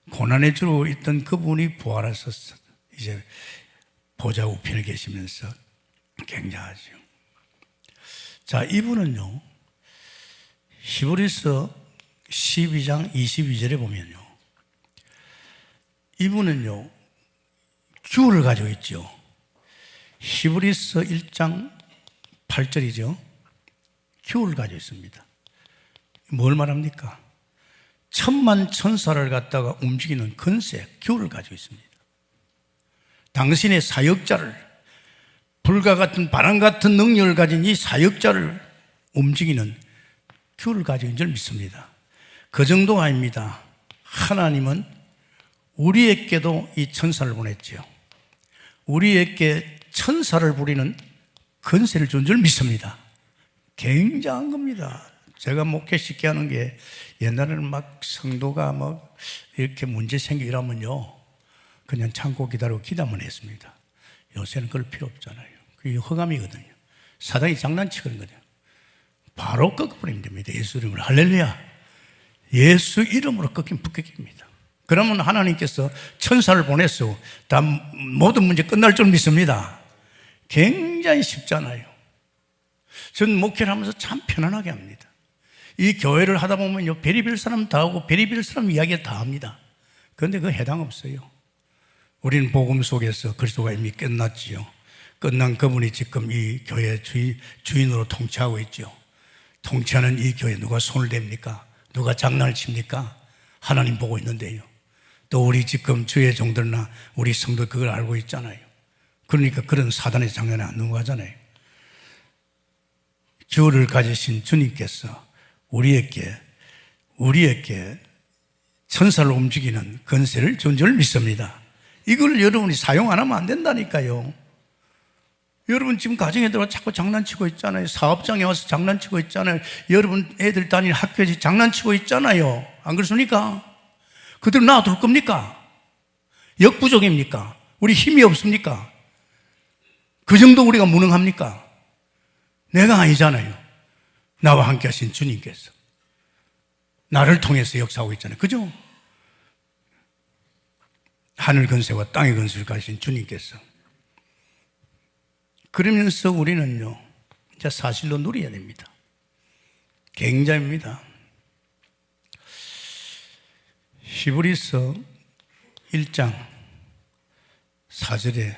고난의 주로 있던 그분이 부활하셔서 이제 보좌 우편에 계시면서 굉장하죠. 자, 이분은요, 히브리서 12장 22절에 보면요, 이분은요 규를 가지고 있죠. 히브리서 1장 8절이죠. 규를 가지고 있습니다. 뭘 말합니까? 천만 천사를 갖다가 움직이는 건세, 규를 가지고 있습니다. 당신의 사역자를, 불과 같은 바람 같은 능력을 가진 이 사역자를 움직이는 규를 가지고 있는 줄 믿습니다. 그 정도가 아닙니다. 하나님은 우리에게도 이 천사를 보냈지요. 우리에게 천사를 부리는 건세를 준 줄 믿습니다. 굉장한 겁니다. 제가 목회 쉽게 하는 게, 옛날에는 막 성도가 막 이렇게 문제 생기고 이러면요, 그냥 참고 기다리고 기도만 했습니다. 요새는 그럴 필요 없잖아요. 그게 허감이거든요. 사단이 장난치거든요. 바로 꺾어버리면 됩니다. 예수 이름으로. 할렐루야. 예수 이름으로 꺾이면 북꺾입니다. 그러면 하나님께서 천사를 보내서 다 모든 문제 끝날 줄 믿습니다. 굉장히 쉽잖아요. 저는 목회를 하면서 참 편안하게 합니다. 이 교회를 하다 보면요, 별의별 사람 다 하고 별의별 사람 이야기 다 합니다. 그런데 그거 해당 없어요. 우리는 복음 속에서 그리스도가 이미 끝났지요. 끝난 그분이 지금 이 교회 주인으로 통치하고 있죠. 통치하는 이 교회 누가 손을 댑니까? 누가 장난을 칩니까? 하나님 보고 있는데요. 또 우리 지금 주의 종들나 우리 성도 그걸 알고 있잖아요. 그러니까 그런 사단의 장난에 안 넘어가잖아요. 주를 가지신 주님께서 우리에게 천사를 움직이는 건세를 준 줄 믿습니다. 이걸 여러분이 사용 안 하면 안 된다니까요. 여러분 지금 가정에 들어와 자꾸 장난치고 있잖아요. 사업장에 와서 장난치고 있잖아요. 여러분 애들 다니는 학교에서 장난치고 있잖아요. 안 그렇습니까? 그대로 놔둘 겁니까? 역부족입니까? 우리 힘이 없습니까? 그 정도 우리가 무능합니까? 내가 아니잖아요. 나와 함께 하신 주님께서 나를 통해서 역사하고 있잖아요. 그죠? 하늘 건세와 땅의 건세를 가지신 주님께서. 그러면서 우리는요, 이제 사실로 누려야 됩니다. 굉장합니다. 히브리서 1장 4절에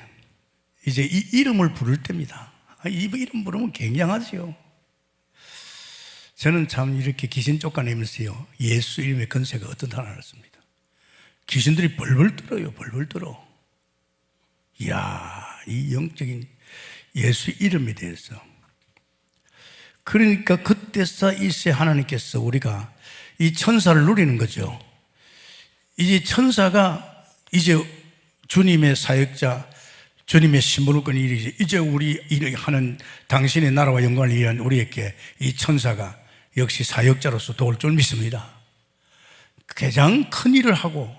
이제 이 이름을 부를 때입니다. 이 이름 부르면 굉장하지요. 저는 참 이렇게 귀신 쫓아내면서요, 예수 이름의 건세가 어떤지 알았습니다. 귀신들이 벌벌 떨어요. 벌벌 떨어. 이야, 이 영적인 예수 이름에 대해서. 그러니까 그때서 일세 하나님께서 우리가 이 천사를 누리는 거죠. 이제 천사가 이제 주님의 사역자, 주님의 신분을 이르지, 이제 우리 하는 당신의 나라와 영광을 위한 우리에게 이 천사가 역시 사역자로서 도울 줄 믿습니다. 가장 큰 일을 하고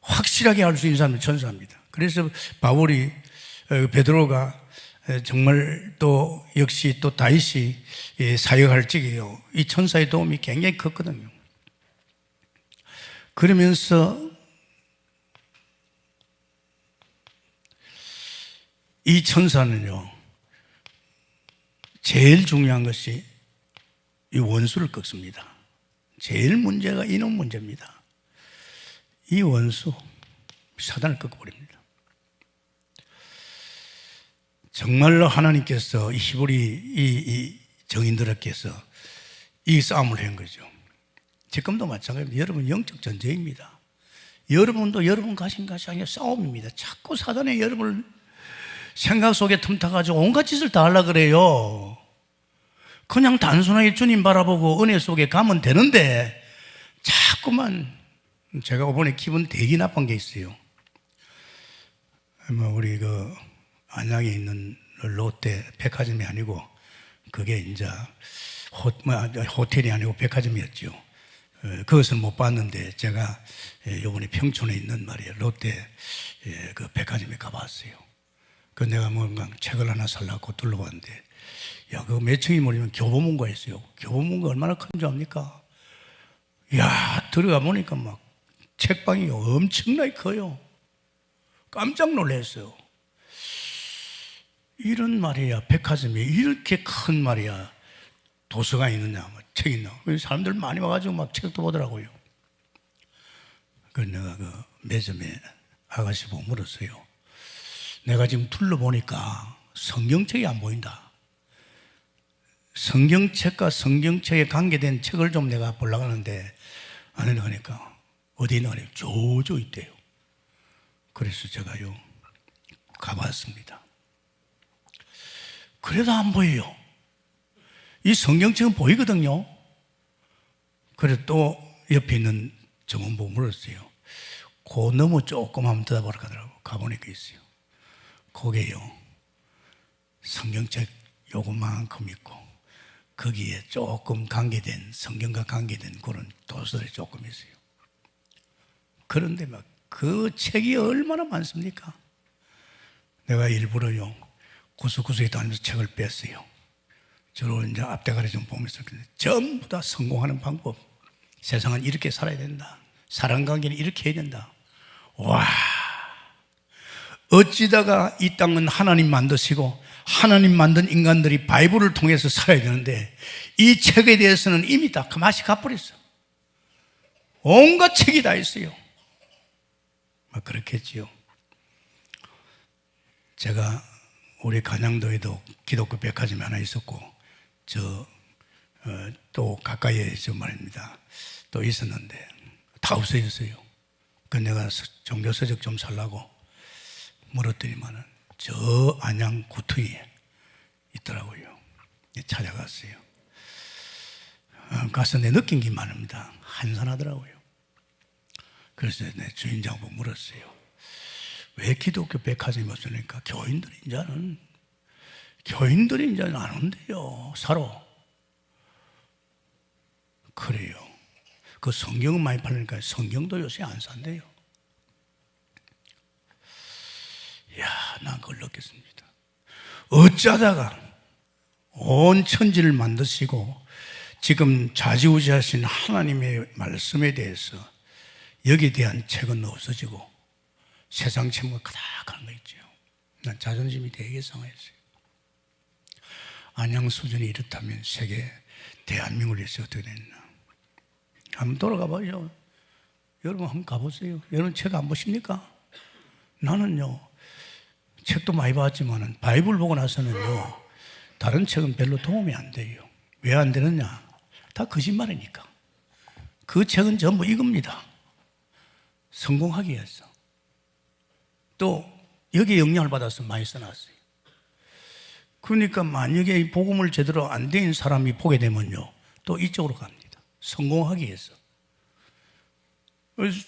확실하게 할 수 있는 사람이 천사입니다. 그래서 바울이, 베드로가 정말 또 역시 또 다윗이 사역할 적이요, 이 천사의 도움이 굉장히 컸거든요. 그러면서 이 천사는요, 제일 중요한 것이 이 원수를 꺾습니다. 제일 문제가 이놈 문제입니다. 이 원수, 사단을 꺾어버립니다. 정말로 하나님께서 히브리 이 정인들에게서 이 싸움을 한 거죠. 지금도 마찬가지입니다. 여러분 영적 전쟁입니다. 여러분도 여러분 가신 것이 아니라 싸움입니다. 자꾸 사단이 여러분을 생각 속에 틈타가지고 온갖 짓을 다 하려고 그래요. 그냥 단순하게 주님 바라보고 은혜 속에 가면 되는데 자꾸만 제가 이번에 기분 되게 나쁜 게 있어요. 우리 안양에 있는 롯데 백화점이 아니고 그게 이제 호텔이 아니고 백화점이었죠. 그것을 못 봤는데 제가 이번에 평촌에 있는 말이에요. 롯데 그 백화점에 가봤어요. 그 내가 뭔가 책을 하나 살라고 둘러봤는데 야, 그거 몇 층이 모르면 교보문고가 있어요. 교보문고 얼마나 큰 줄 압니까? 야, 들어가 보니까 막 책방이 엄청나게 커요. 깜짝 놀랐어요. 이런 말이야, 백화점이 이렇게 큰 말이야, 도서관이 있느냐, 뭐 책 있나. 사람들 많이 와가지고 막 책도 보더라고요. 그래서 내가 그 매점에 아가씨 보고 물었어요. 내가 지금 둘러보니까 성경책이 안 보인다. 성경책과 성경책에 관계된 책을 좀 내가 보려고 하는데 안 해나가니까 어디 있나 그래요? 저쪽 있대요. 그래서 제가요 가봤습니다. 그래도 안 보여요. 이 성경책은 보이거든요. 그래서 또 옆에 있는 점원 보고 물었어요. 그 너무 조금 한번 들어보라 하더라고. 가보니까 있어요. 거기에요 성경책 요것만큼 있고 거기에 조금 관계된 성경과 관계된 그런 도서들이 조금 있어요. 그런데 막 그 책이 얼마나 많습니까? 내가 일부러요 구석구석에 다니면서 책을 뺐어요. 저로 이제 앞대가리 좀 보면서 전부 다 성공하는 방법. 세상은 이렇게 살아야 된다. 사람관계는 이렇게 해야 된다. 와, 어찌다가 이 땅은 하나님 만드시고 하나님 만든 인간들이 바이블을 통해서 살아야 되는데 이 책에 대해서는 이미 다 그 맛이 가버렸어. 온갖 책이 다 있어요. 막 그렇겠지요. 제가 우리 간양도에도 기독교 백화점이 하나 있었고 또 가까이에 말입니다. 또 있었는데 다 없어졌어요. 그 내가 종교서적 좀 살라고 물었더니만은 저 안양 구퉁이에 있더라고요. 찾아갔어요. 가서 내 느낀 게 많습니다. 한산하더라고요. 그래서 내 주인장하고 물었어요. 왜 기독교 백화점이 없으니까 교인들이 이제는 안 온대요. 사러. 그래요. 그 성경은 많이 팔리니까 성경도 요새 안 산대요. 이야, 난 그걸 느꼈습니다. 어쩌다가 온 천지를 만드시고 지금 좌지우지하신 하나님의 말씀에 대해서 여기에 대한 책은 없어지고 세상 책만 가득한 거 있죠. 난 자존심이 되게 상했어요. 안양 수준이 이렇다면 세계 대한민국을 위해서 어떻게 됐나. 한번 돌아가 봐요. 여러분 한번 가보세요. 여러분 책 안 보십니까? 나는요 책도 많이 봤지만 바이블 보고 나서는요 다른 책은 별로 도움이 안 돼요. 왜 안 되느냐? 다 거짓말이니까. 그 책은 전부 이겁니다. 성공하기 위해서. 또 여기에 영향을 받아서 많이 써놨어요. 그러니까 만약에 이 복음을 제대로 안 된 사람이 보게 되면요 또 이쪽으로 갑니다. 성공하기 위해서.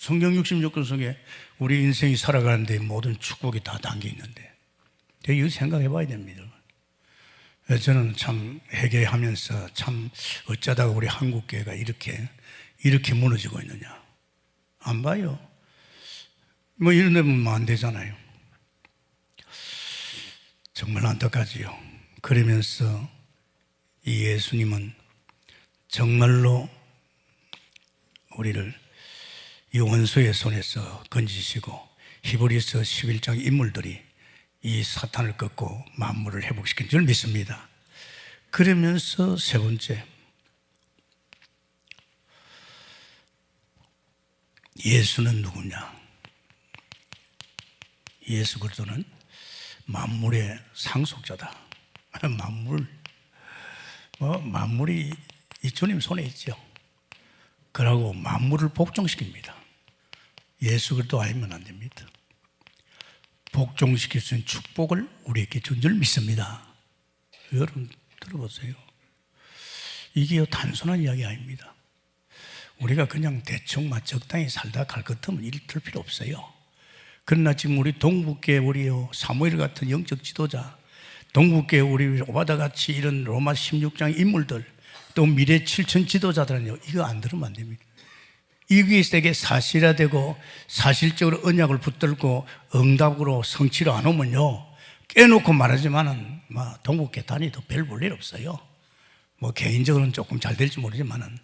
성경 66권 속에 우리 인생이 살아가는데 모든 축복이 다 담겨 있는데 이거 생각해 봐야 됩니다. 저는 참 회개하면서 참 어쩌다가 우리 한국교회가 이렇게 무너지고 있느냐. 안 봐요. 뭐 이런 데 보면 안 되잖아요. 정말 안타깝지요. 그러면서 이 예수님은 정말로 우리를 이 원수의 손에서 건지시고 히브리서 11장 인물들이 이 사탄을 꺾고 만물을 회복시킨 줄 믿습니다. 그러면서 세 번째, 예수는 누구냐? 예수 그리스도는 만물의 상속자다. 만물이 이 주님 손에 있죠. 그러고 만물을 복종시킵니다. 예수 그리스도 알면 안 됩니다. 복종시킬 수 있는 축복을 우리에게 준 줄 믿습니다. 여러분 들어보세요. 이게 단순한 이야기 아닙니다. 우리가 그냥 대충 적당히 살다 갈 것 같으면 일 들 필요 없어요. 그러나 지금 우리 동국계 우리 사무엘 같은 영적 지도자, 동국계 우리 오바다 같이 이런 로마 16장 인물들, 또 미래 7천 지도자들은요, 이거 안 들으면 안 됩니다. 이게 사실화되고 사실적으로 언약을 붙들고 응답으로 성취를 안 오면요, 깨놓고 말하지만은 동국계 단위도 별 볼 일 없어요. 개인적으로는 조금 잘 될지 모르지만은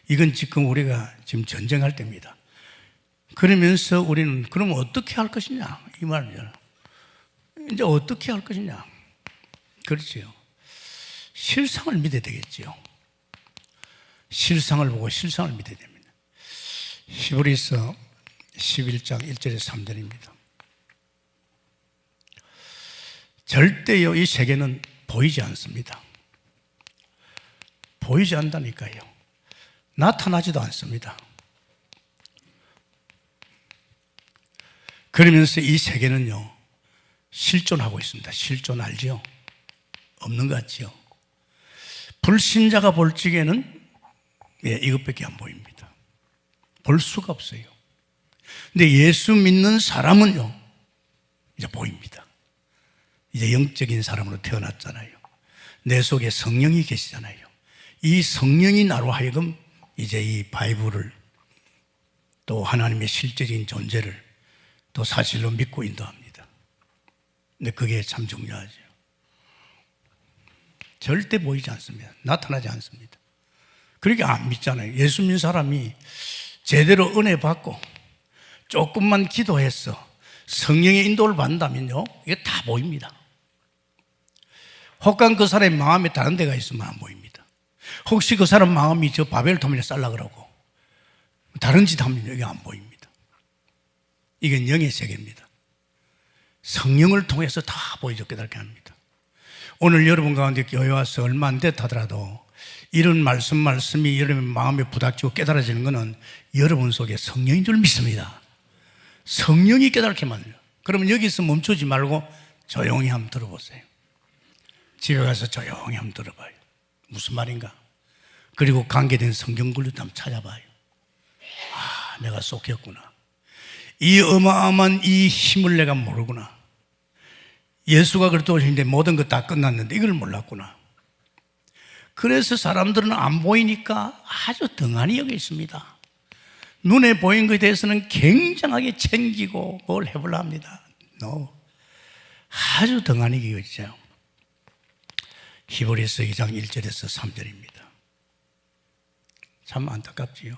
이건 지금 우리가 지금 전쟁할 때입니다. 그러면서 우리는 그럼 어떻게 할 것이냐 이 말이잖아. 이제 어떻게 할 것이냐. 그렇지요. 실상을 믿어야 되겠지요. 실상을 보고 실상을 믿어야 됩니다. 히브리서 11장 1절에서 3절입니다. 절대요 이 세계는 보이지 않습니다. 보이지 않다니까요. 나타나지도 않습니다. 그러면서 이 세계는요 실존하고 있습니다. 실존 알죠? 없는 것 같죠? 불신자가 볼 적에는 이것밖에 안 보입니다. 볼 수가 없어요. 근데 예수 믿는 사람은요 이제 보입니다. 이제 영적인 사람으로 태어났잖아요. 내 속에 성령이 계시잖아요. 이 성령이 나로 하여금 이제 이 바이블을 또 하나님의 실제적인 존재를 또 사실로 믿고 인도합니다. 근데 그게 참 중요하죠. 절대 보이지 않습니다. 나타나지 않습니다. 그러니까 안 믿잖아요. 예수 믿는 사람이 제대로 은혜 받고 조금만 기도해서 성령의 인도를 받는다면요 이게 다 보입니다. 혹간 그 사람의 마음에 다른 데가 있으면 안 보입니다. 혹시 그 사람 마음이 저 바벨탑에 쌀라 그러고 다른 짓 하면 여기 안 보입니다. 이건 영의 세계입니다. 성령을 통해서 다 보여줘 깨닫게 합니다. 오늘 여러분 가운데 교회 와서 얼마 안 됐다 하더라도 이런 말씀이 여러분 마음에 부닥치고 깨달아지는 것은 여러분 속에 성령인 줄 믿습니다. 성령이 깨닫게 만들어요. 그러면 여기서 멈추지 말고 조용히 한번 들어보세요. 집에 가서 조용히 한번 들어봐요. 무슨 말인가? 그리고 관계된 성경글도 한번 찾아봐요. 내가 속였구나. 이 어마어마한 이 힘을 내가 모르구나. 예수가 그렇게 오시는데 모든 것 다 끝났는데 이걸 몰랐구나. 그래서 사람들은 안 보이니까 아주 등한히 여기 있습니다. 눈에 보인 것에 대해서는 굉장하게 챙기고 뭘 해보려 합니다. 아주 등한히 여기 있죠. 히브리서 2장 1절에서 3절입니다. 참 안타깝지요.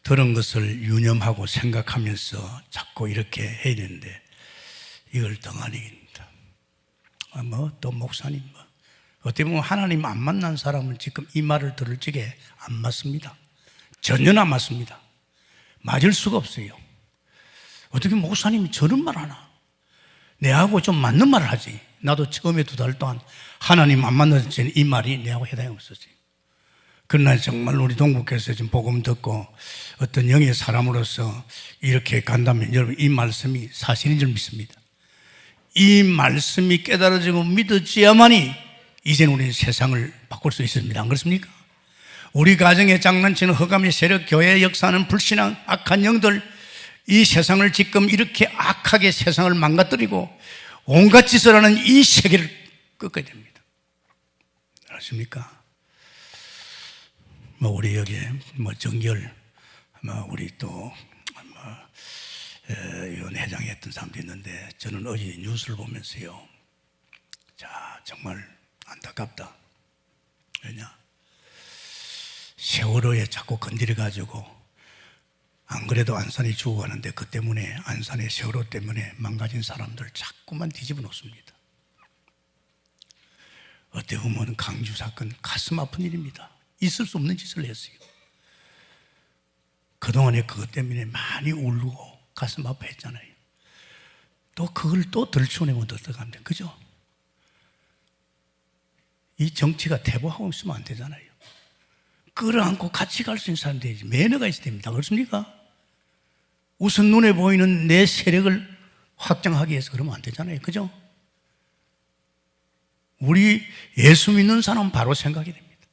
들은 것을 유념하고 생각하면서 자꾸 이렇게 해야 되는데 이걸 등한히입니다. 또 목사님 어떻게 보면 하나님 안 만난 사람은 지금 이 말을 들을 적에 안 맞습니다. 전혀 안 맞습니다. 맞을 수가 없어요. 어떻게 목사님이 저런 말 하나? 내하고 좀 맞는 말을 하지. 나도 처음에 2달 동안 하나님 안 만났을 때는 이 말이 내하고 해당이 없었어요. 그러나 정말 우리 동국에서 지금 복음 듣고 어떤 영의 사람으로서 이렇게 간다면 여러분 이 말씀이 사실인 줄 믿습니다. 이 말씀이 깨달아지고 믿어져야만이 이제는 우리는 세상을 바꿀 수 있습니다. 안 그렇습니까? 우리 가정에 장난치는 허감의 세력, 교회에 역사하는 불신앙, 악한 영들, 이 세상을 지금 이렇게 악하게 세상을 망가뜨리고 온갖 짓을 하는 이 세계를 꺾어야 됩니다. 알았습니까? 우리 여기에 정결, 우리 또 위원 회장이 했던 사람도 있는데 저는 어제 뉴스를 보면서요, 자 정말 안타깝다. 왜냐? 세월호에 자꾸 건드려가지고 안 그래도 안산이 죽어가는데 그 때문에 안산의 세월호 때문에 망가진 사람들 자꾸만 뒤집어 놓습니다. 어떻게 보면 강주 사건 가슴 아픈 일입니다. 있을 수 없는 짓을 했어요. 그동안에 그것 때문에 많이 울고 가슴 아파했잖아요. 또 그걸 또 들추어내면 어떡합니까? 그죠? 이 정치가 퇴보하고 있으면 안 되잖아요. 끌어안고 같이 갈 수 있는 사람이 되지. 매너가 있어야 됩니다. 그렇습니까? 우선 눈에 보이는 내 세력을 확장하기 위해서 그러면 안 되잖아요. 그죠? 우리 예수 믿는 사람은 바로 생각이 됩니다.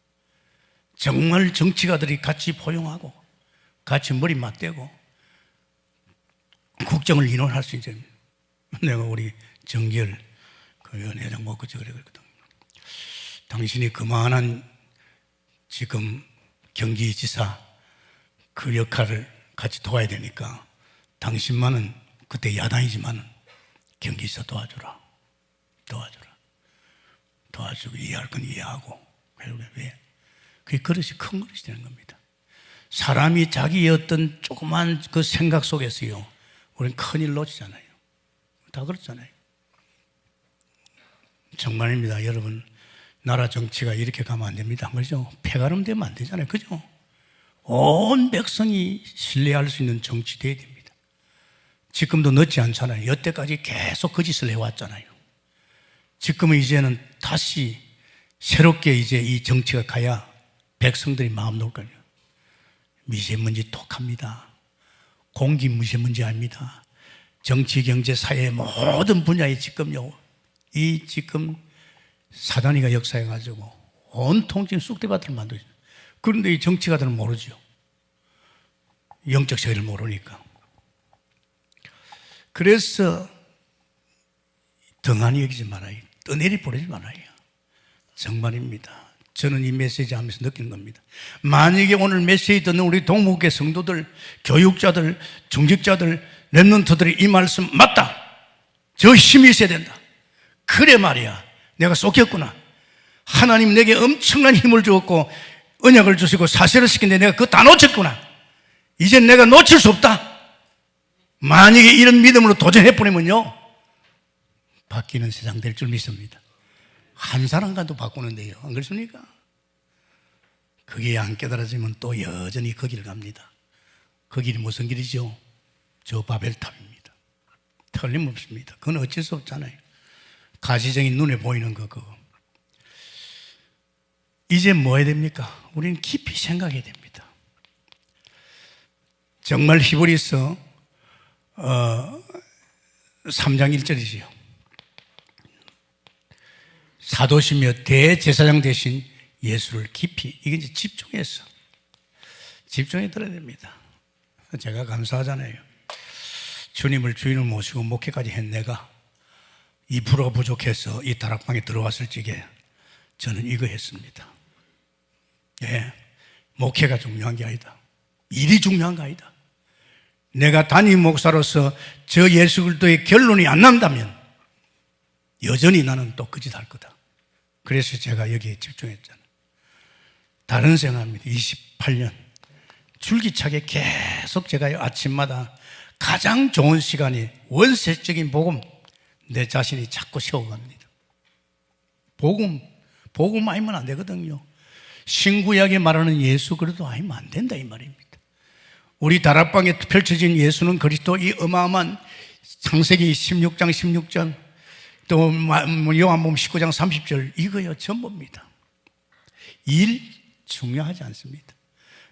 정말 정치가들이 같이 포용하고 같이 머리 맞대고 국정을 이론할 수 있는, 내가 우리 정기열 그 위원회장 뭐 그저 그랬거든. 당신이 그만한 지금 경기지사 그 역할을 같이 도와야 되니까 당신만은 그때 야당이지만은 경기지사 도와주라. 도와주고 이해할 건 이해하고. 왜? 그게 그릇이 큰 그릇이 되는 겁니다. 사람이 자기의 어떤 조그만 그 생각 속에서요, 우리는 큰일 놓치잖아요. 다 그렇잖아요. 정말입니다. 여러분, 나라 정치가 이렇게 가면 안 됩니다. 그죠? 폐가름 되면 안 되잖아요. 그죠? 온 백성이 신뢰할 수 있는 정치 돼야 됩니다. 지금도 늦지 않잖아요. 여태까지 계속 그 짓을 해왔잖아요. 지금은 이제는 다시 새롭게 이제 이 정치가 가야 백성들이 마음 놓을 거예요. 미세먼지 톡합니다. 공기 미세먼지 아닙니다. 정치, 경제, 사회 모든 분야에 지금요, 이 지금 사단이가 역사해가지고 온통 지금 쑥대밭을 만들죠. 그런데 이 정치가들은 모르죠. 영적 세계를 모르니까. 그래서 등한히 여기지 말아요. 떠내리 버리지 말아요. 정말입니다. 저는 이 메시지 하면서 느낀 겁니다. 만약에 오늘 메시지 듣는 우리 동목회 성도들, 교육자들, 중직자들, 랩런트들이 이 말씀 맞다, 저 힘이 있어야 된다, 그래 말이야, 내가 쏟겼구나, 하나님 내게 엄청난 힘을 주었고 언약을 주시고 사세를 시킨데 내가 그거 다 놓쳤구나, 이젠 내가 놓칠 수 없다, 만약에 이런 믿음으로 도전해버리면요 바뀌는 세상 될 줄 믿습니다. 한 사람과도 바꾸는데요, 안 그렇습니까? 그게 안 깨달아지면 또 여전히 그 길을 갑니다. 그 길이 무슨 길이죠? 저 바벨탑입니다. 틀림없습니다. 그건 어쩔 수 없잖아요. 가시적인 눈에 보이는 그거. 이제 뭐 해야 됩니까? 우리는 깊이 생각해야 됩니다. 정말 히브리서 3장 1절이지요. 사도시며 대제사장 되신 예수를 깊이, 이게 이제 집중해서 집중해 들어야 됩니다. 제가 감사하잖아요. 주님을 주인을 모시고 목회까지 한 내가 2%가 부족해서 이 다락방에 들어왔을 적에 저는 이거 했습니다. 예, 목회가 중요한 게 아니다. 일이 중요한 거 아니다. 내가 담임 목사로서 저 예수 그리스도의 결론이 안 난다면 여전히 나는 또 그 짓 할 거다. 그래서 제가 여기에 집중했잖아요. 다른 생각합니다. 28년 줄기차게 계속 제가 아침마다 가장 좋은 시간이 원색적인 복음, 내 자신이 자꾸 세워갑니다. 복음 아니면 안 되거든요. 신구약에 말하는 예수 그리스도 아니면 안 된다 이 말입니다. 우리 다락방에 펼쳐진 예수는 그리스도, 이 어마어마한 창세기 16장 16절 또 요한복음 19장 30절 이거요 전부입니다. 일 중요하지 않습니다.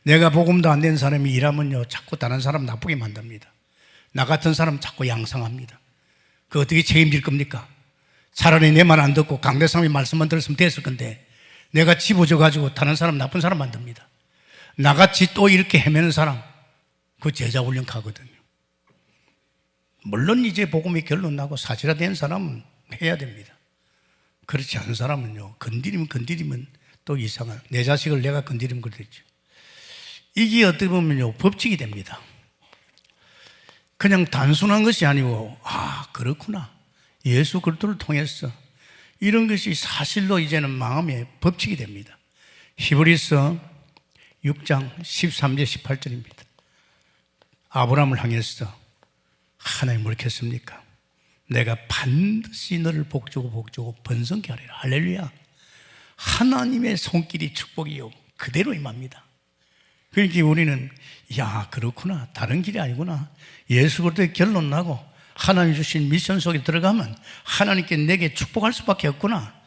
내가 복음도 안 된 사람이 일하면요 자꾸 다른 사람 나쁘게 만듭니다. 나 같은 사람 자꾸 양상합니다. 그 어떻게 책임질 겁니까? 차라리 내 말 안 듣고 강대상의 말씀만 들었으면 됐을 건데 내가 집어줘가지고 다른 사람 나쁜 사람 만듭니다. 나같이 또 이렇게 헤매는 사람 그 제자 훈련 가거든요. 물론 이제 복음이 결론 나고 사실화된 사람은 해야 됩니다. 그렇지 않은 사람은요 건드리면 또 이상한, 내 자식을 내가 건드리면 그렇죠. 이게 어떻게 보면요 법칙이 됩니다. 그냥 단순한 것이 아니고 아 그렇구나, 예수 그리스도를 통해서 이런 것이 사실로 이제는 마음의 법칙이 됩니다. 히브리서 6장 13절 18절입니다. 아브라함을 향해서 하나님 뭐렇게 했습니까? 내가 반드시 너를 복주고 번성케 하리라. 할렐루야. 하나님의 손길이 축복이요 그대로 임합니다. 그러니까 우리는 야 그렇구나, 다른 길이 아니구나, 예수 그리스도의 결론 나고 하나님 주신 미션 속에 들어가면 하나님께 내게 축복할 수밖에 없구나.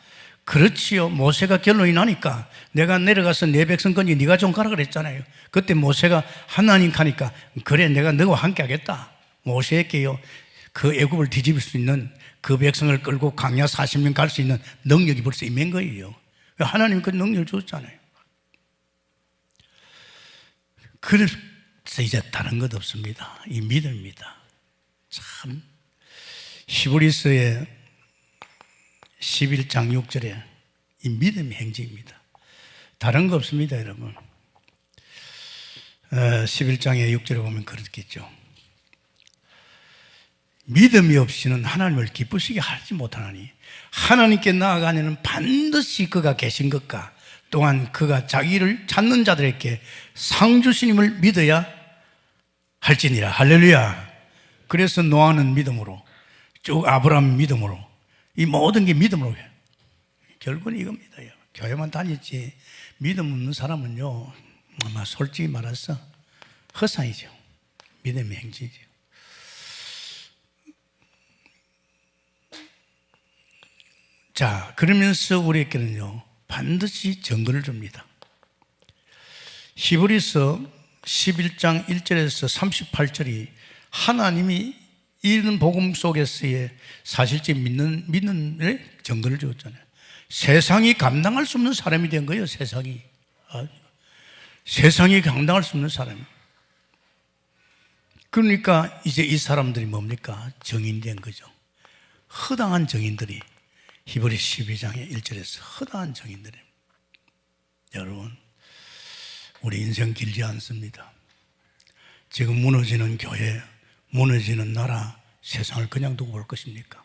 그렇지요. 모세가 결론이 나니까 내가 내려가서 내 백성 건지 네가 좀 가라 그랬잖아요. 그때 모세가 하나님 가니까 그래 내가 너와 함께 하겠다. 모세에게요 그 애굽을 뒤집을 수 있는, 그 백성을 끌고 광야 40년 갈 수 있는 능력이 벌써 임한 거예요. 하나님 그 능력을 줬잖아요. 그래서 이제 다른 것 없습니다. 이 믿음입니다. 참 히브리서의 11장 6절에 이 믿음의 행진입니다. 다른 거 없습니다, 여러분. 11장의 6절에 보면 그렇겠죠. 믿음이 없이는 하나님을 기쁘시게 하지 못하나니 하나님께 나아가려면 반드시 그가 계신 것과 또한 그가 자기를 찾는 자들에게 상 주시님을 믿어야 할지니라. 할렐루야. 그래서 노아는 믿음으로, 쭉 아브라함 믿음으로, 이 모든 게 믿음으로 해요. 결국은 이겁니다. 교회만 다녔지 믿음 없는 사람은요 아마 솔직히 말해서 허상이죠. 믿음의 행진이죠. 자, 그러면서 우리에게는요 반드시 증거를 줍니다. 히브리서 11장 1절에서 38절이 하나님이 이런 복음 속에서의 사실적 믿는 증거를 주었잖아요. 세상이 감당할 수 없는 사람이 된 거예요. 세상이 감당할 수 없는 사람이. 그러니까 이제 이 사람들이 뭡니까? 증인된 거죠. 허당한 증인들이, 히브리 12장의 1절에서 허다한 증인들입니다. 여러분, 우리 인생 길지 않습니다. 지금 무너지는 교회, 무너지는 나라, 세상을 그냥 두고 볼 것입니까?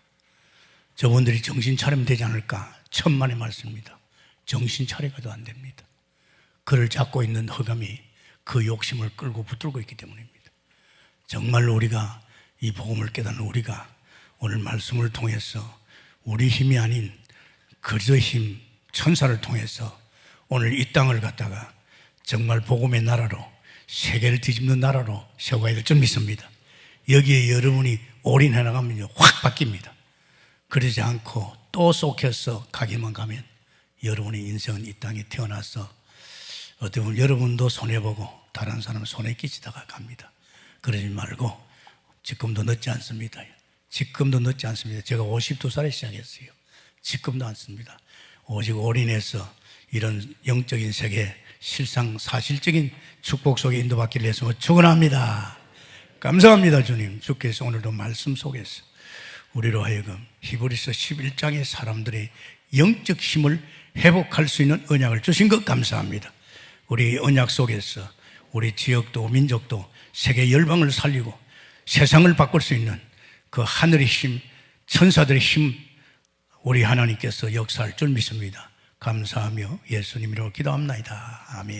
저분들이 정신 차리면 되지 않을까? 천만의 말씀입니다. 정신 차려가도 안 됩니다. 그를 잡고 있는 허감이 그 욕심을 끌고 붙들고 있기 때문입니다. 정말로 우리가 이 복음을 깨닫는 우리가 오늘 말씀을 통해서 우리 힘이 아닌 그리스도의 힘, 천사를 통해서 오늘 이 땅을 갖다가 정말 복음의 나라로, 세계를 뒤집는 나라로 세워가야 될 줄 믿습니다. 여기에 여러분이 올인해 나가면요 확 바뀝니다. 그러지 않고 또 속혀서 가기만 가면 여러분의 인생은 이 땅에 태어나서 어떻게 보면 여러분도 손해보고 다른 사람은 손해 끼치다가 갑니다. 그러지 말고 지금도 늦지 않습니다. 지금도 늦지 않습니다. 제가 52살에 시작했어요. 지금도 않습니다. 오직 올인해서 이런 영적인 세계, 실상 사실적인 축복 속에 인도받기를 위해서 축원합니다. 감사합니다. 주님, 주께서 오늘도 말씀 속에서 우리로 하여금 히브리서 11장의 사람들의 영적 힘을 회복할 수 있는 언약을 주신 것 감사합니다. 우리 언약 속에서 우리 지역도 민족도 세계 열방을 살리고 세상을 바꿀 수 있는 그 하늘의 힘, 천사들의 힘, 우리 하나님께서 역사할 줄 믿습니다. 감사하며 예수님 이름으로 기도합니다. 아멘.